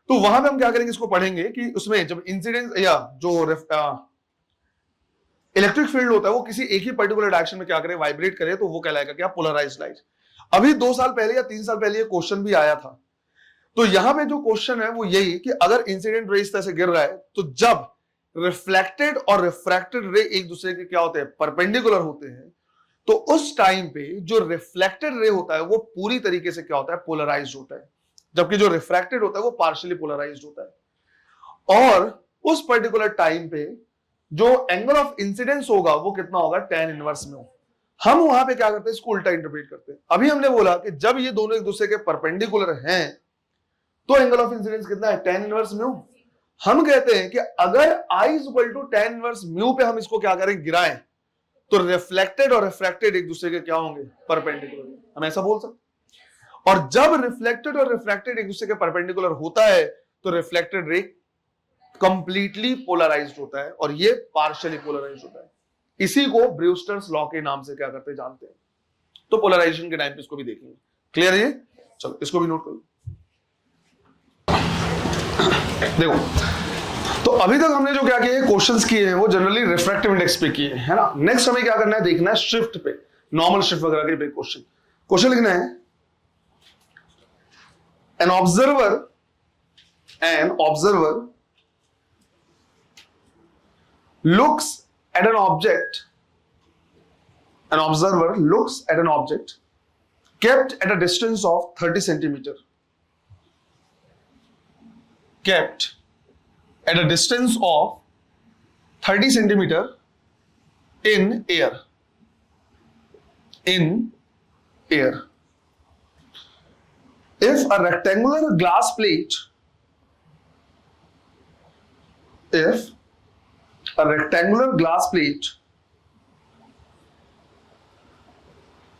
तो वहां पे हम क्या करेंगे, इसको पढ़ेंगे कि उसमें जब इंसिडेंस या जो इलेक्ट्रिक फील्ड होता है वो किसी एक ही पर्टिकुलर डायरेक्शन में क्या करे, वाइब्रेट करे, तो वो कहलाएगा क्या, पोलराइज्ड लाइट। अभी 2 साल पहले या 3 साल पहले ये क्वेश्चन भी आया था। तो यहां पे जो क्वेश्चन है वो यही कि अगर इंसिडेंट रे इस तरह से गिर रहा है, तो जब रिफ्लेक्टेड और रिफ्रैक्टेड रे एक दूसरे के क्या होते हैं, परपेंडिकुलर होते हैं, तो उस टाइम पे जो रिफ्लेक्टेड रे होता है वो पूरी तरीके से क्या होता है, पोलराइज्ड होता है, जबकि जो रिफ्रैक्टेड होता है वो पार्शियली पोलराइज्ड होता है। और उस पर्टिकुलर टाइम पे जो एंगल ऑफ इंसिडेंस होगा वो कितना होगा, टेन इनवर्स में हो। हम वहां पे क्या करते हैं, इसको उल्टा इंटरप्रेट करते हैं। अभी हमने बोला कि जब ये दोनों एक दूसरे के परपेंडिकुलर हैं तो एंगल ऑफ इंसिडेंस कितना है, टेन इनवर्स म्यू। हम कहते हैं कि अगर I is equal to tan inverse mu पे हम इसको क्या करें, गिराएं, तो रिफ्लेक्टेड और रिफ्रैक्टेड एक दूसरे के क्या होंगे, परपेंडिकुलर। हम ऐसा बोल सकते। और जब रिफ्लेक्टेड और रिफ्रैक्टेड एक दूसरे के परपेंडिकुलर होता है तो रिफ्लेक्टेड रे कंप्लीटली पोलराइज्ड होता है और ये पार्शियली पोलराइज्ड होता है। इसी को ब्रूस्टर्स लॉ के नाम से क्या करते जानते हैं। तो पोलराइजेशन के टाइम पे इसको भी देखेंगे। क्लियर है ये? चलो इसको भी नोट करो। देखो, तो अभी तक हमने जो क्या किए, क्वेश्चंस किए हैं वो जनरली रिफ्रैक्टिव इंडेक्स पे किए हैं, है ना। नेक्स्ट हमें क्या करना है, देखना है शिफ्ट पे, नॉर्मल शिफ्ट वगैरह के पे क्वेश्चन लिखना है। An observer looks at an object kept at a distance of 30 centimeter, kept at a distance of 30 centimeter in air, if a rectangular glass plate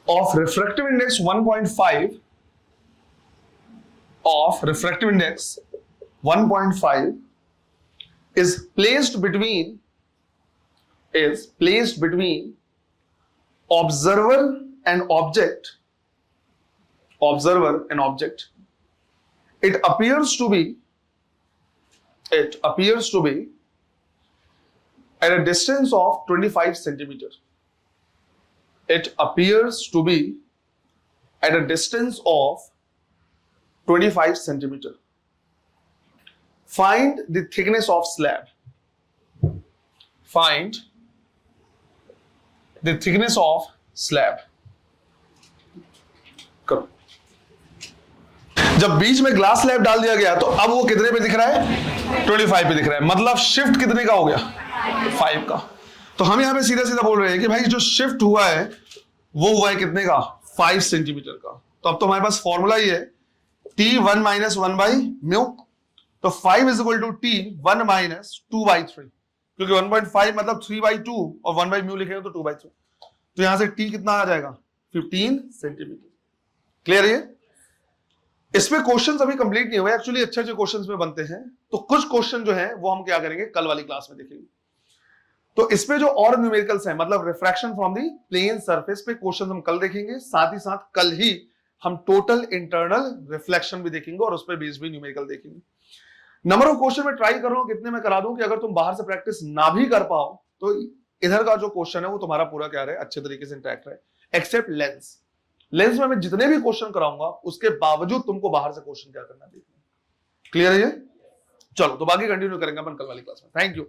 of refractive index 1.5 is placed between observer and object, it appears to be at a distance of 25 centimeter. It appears to be at a distance of 25 centimeter. Find the thickness of slab. Find the thickness of slab. करो। जब बीच में ग्लास स्लैब डाल दिया गया तो अब वो कितने पे दिख रहा है? 25 पे दिख रहा है। मतलब शिफ्ट कितने का हो गया? 5 का। तो हम यहां पे सीधा सीधा बोल रहे हैं कि भाई जो शिफ्ट हुआ है वो हुआ है कितने का? 5 सेंटीमीटर का। तो अब तो हमारे पास फॉर्मूला ही है T1 - 1 by म्यू। तो 5 is equal to T1 - 2 by 3, क्योंकि 1.5 मतलब 3 by 2 और 1 by म्यू लिखेंगे तो 2 by 3। तो यहां से T कितना आ जाएगा? 15 सेंटीमीटर। क्लियर है? इसमें क्वेश्चंस अभी कंप्लीट नहीं हुए, एक्चुअली अच्छे अच्छे क्वेश्चंस में बनते हैं। तो कुछ क्वेश्चन जो है वो हम क्या करेंगे, कल वाली क्लास में देखेंगे। तो इसमें जो और न्यूमेरिकल्स हैं, मतलब refraction from the plane surface पे क्वेश्चन हम कल देखेंगे। साथ ही साथ कल ही हम टोटल इंटरनल रिफ्लेक्शन भी देखेंगे और उस पर बेस्ड भी न्यूमेरिकल देखेंगे। नंबर ऑफ क्वेश्चन में ट्राई कर रहा हूं कितने में करा दूं कि अगर तुम बाहर से प्रैक्टिस ना भी कर पाओ तो इधर का जो क्वेश्चन है वो तुम्हारा पूरा क्या रहे, अच्छे तरीके से इंटरेक्ट रहे। एक्सेप्ट लेंस, लेंस में मैं जितने भी क्वेश्चन कराऊंगा उसके बावजूद तुमको बाहर से क्वेश्चन क्या करना देखना। क्लियर है ये? चलो तो बाकी कंटिन्यू करेंगे अपन कल वाली क्लास में। Thank you.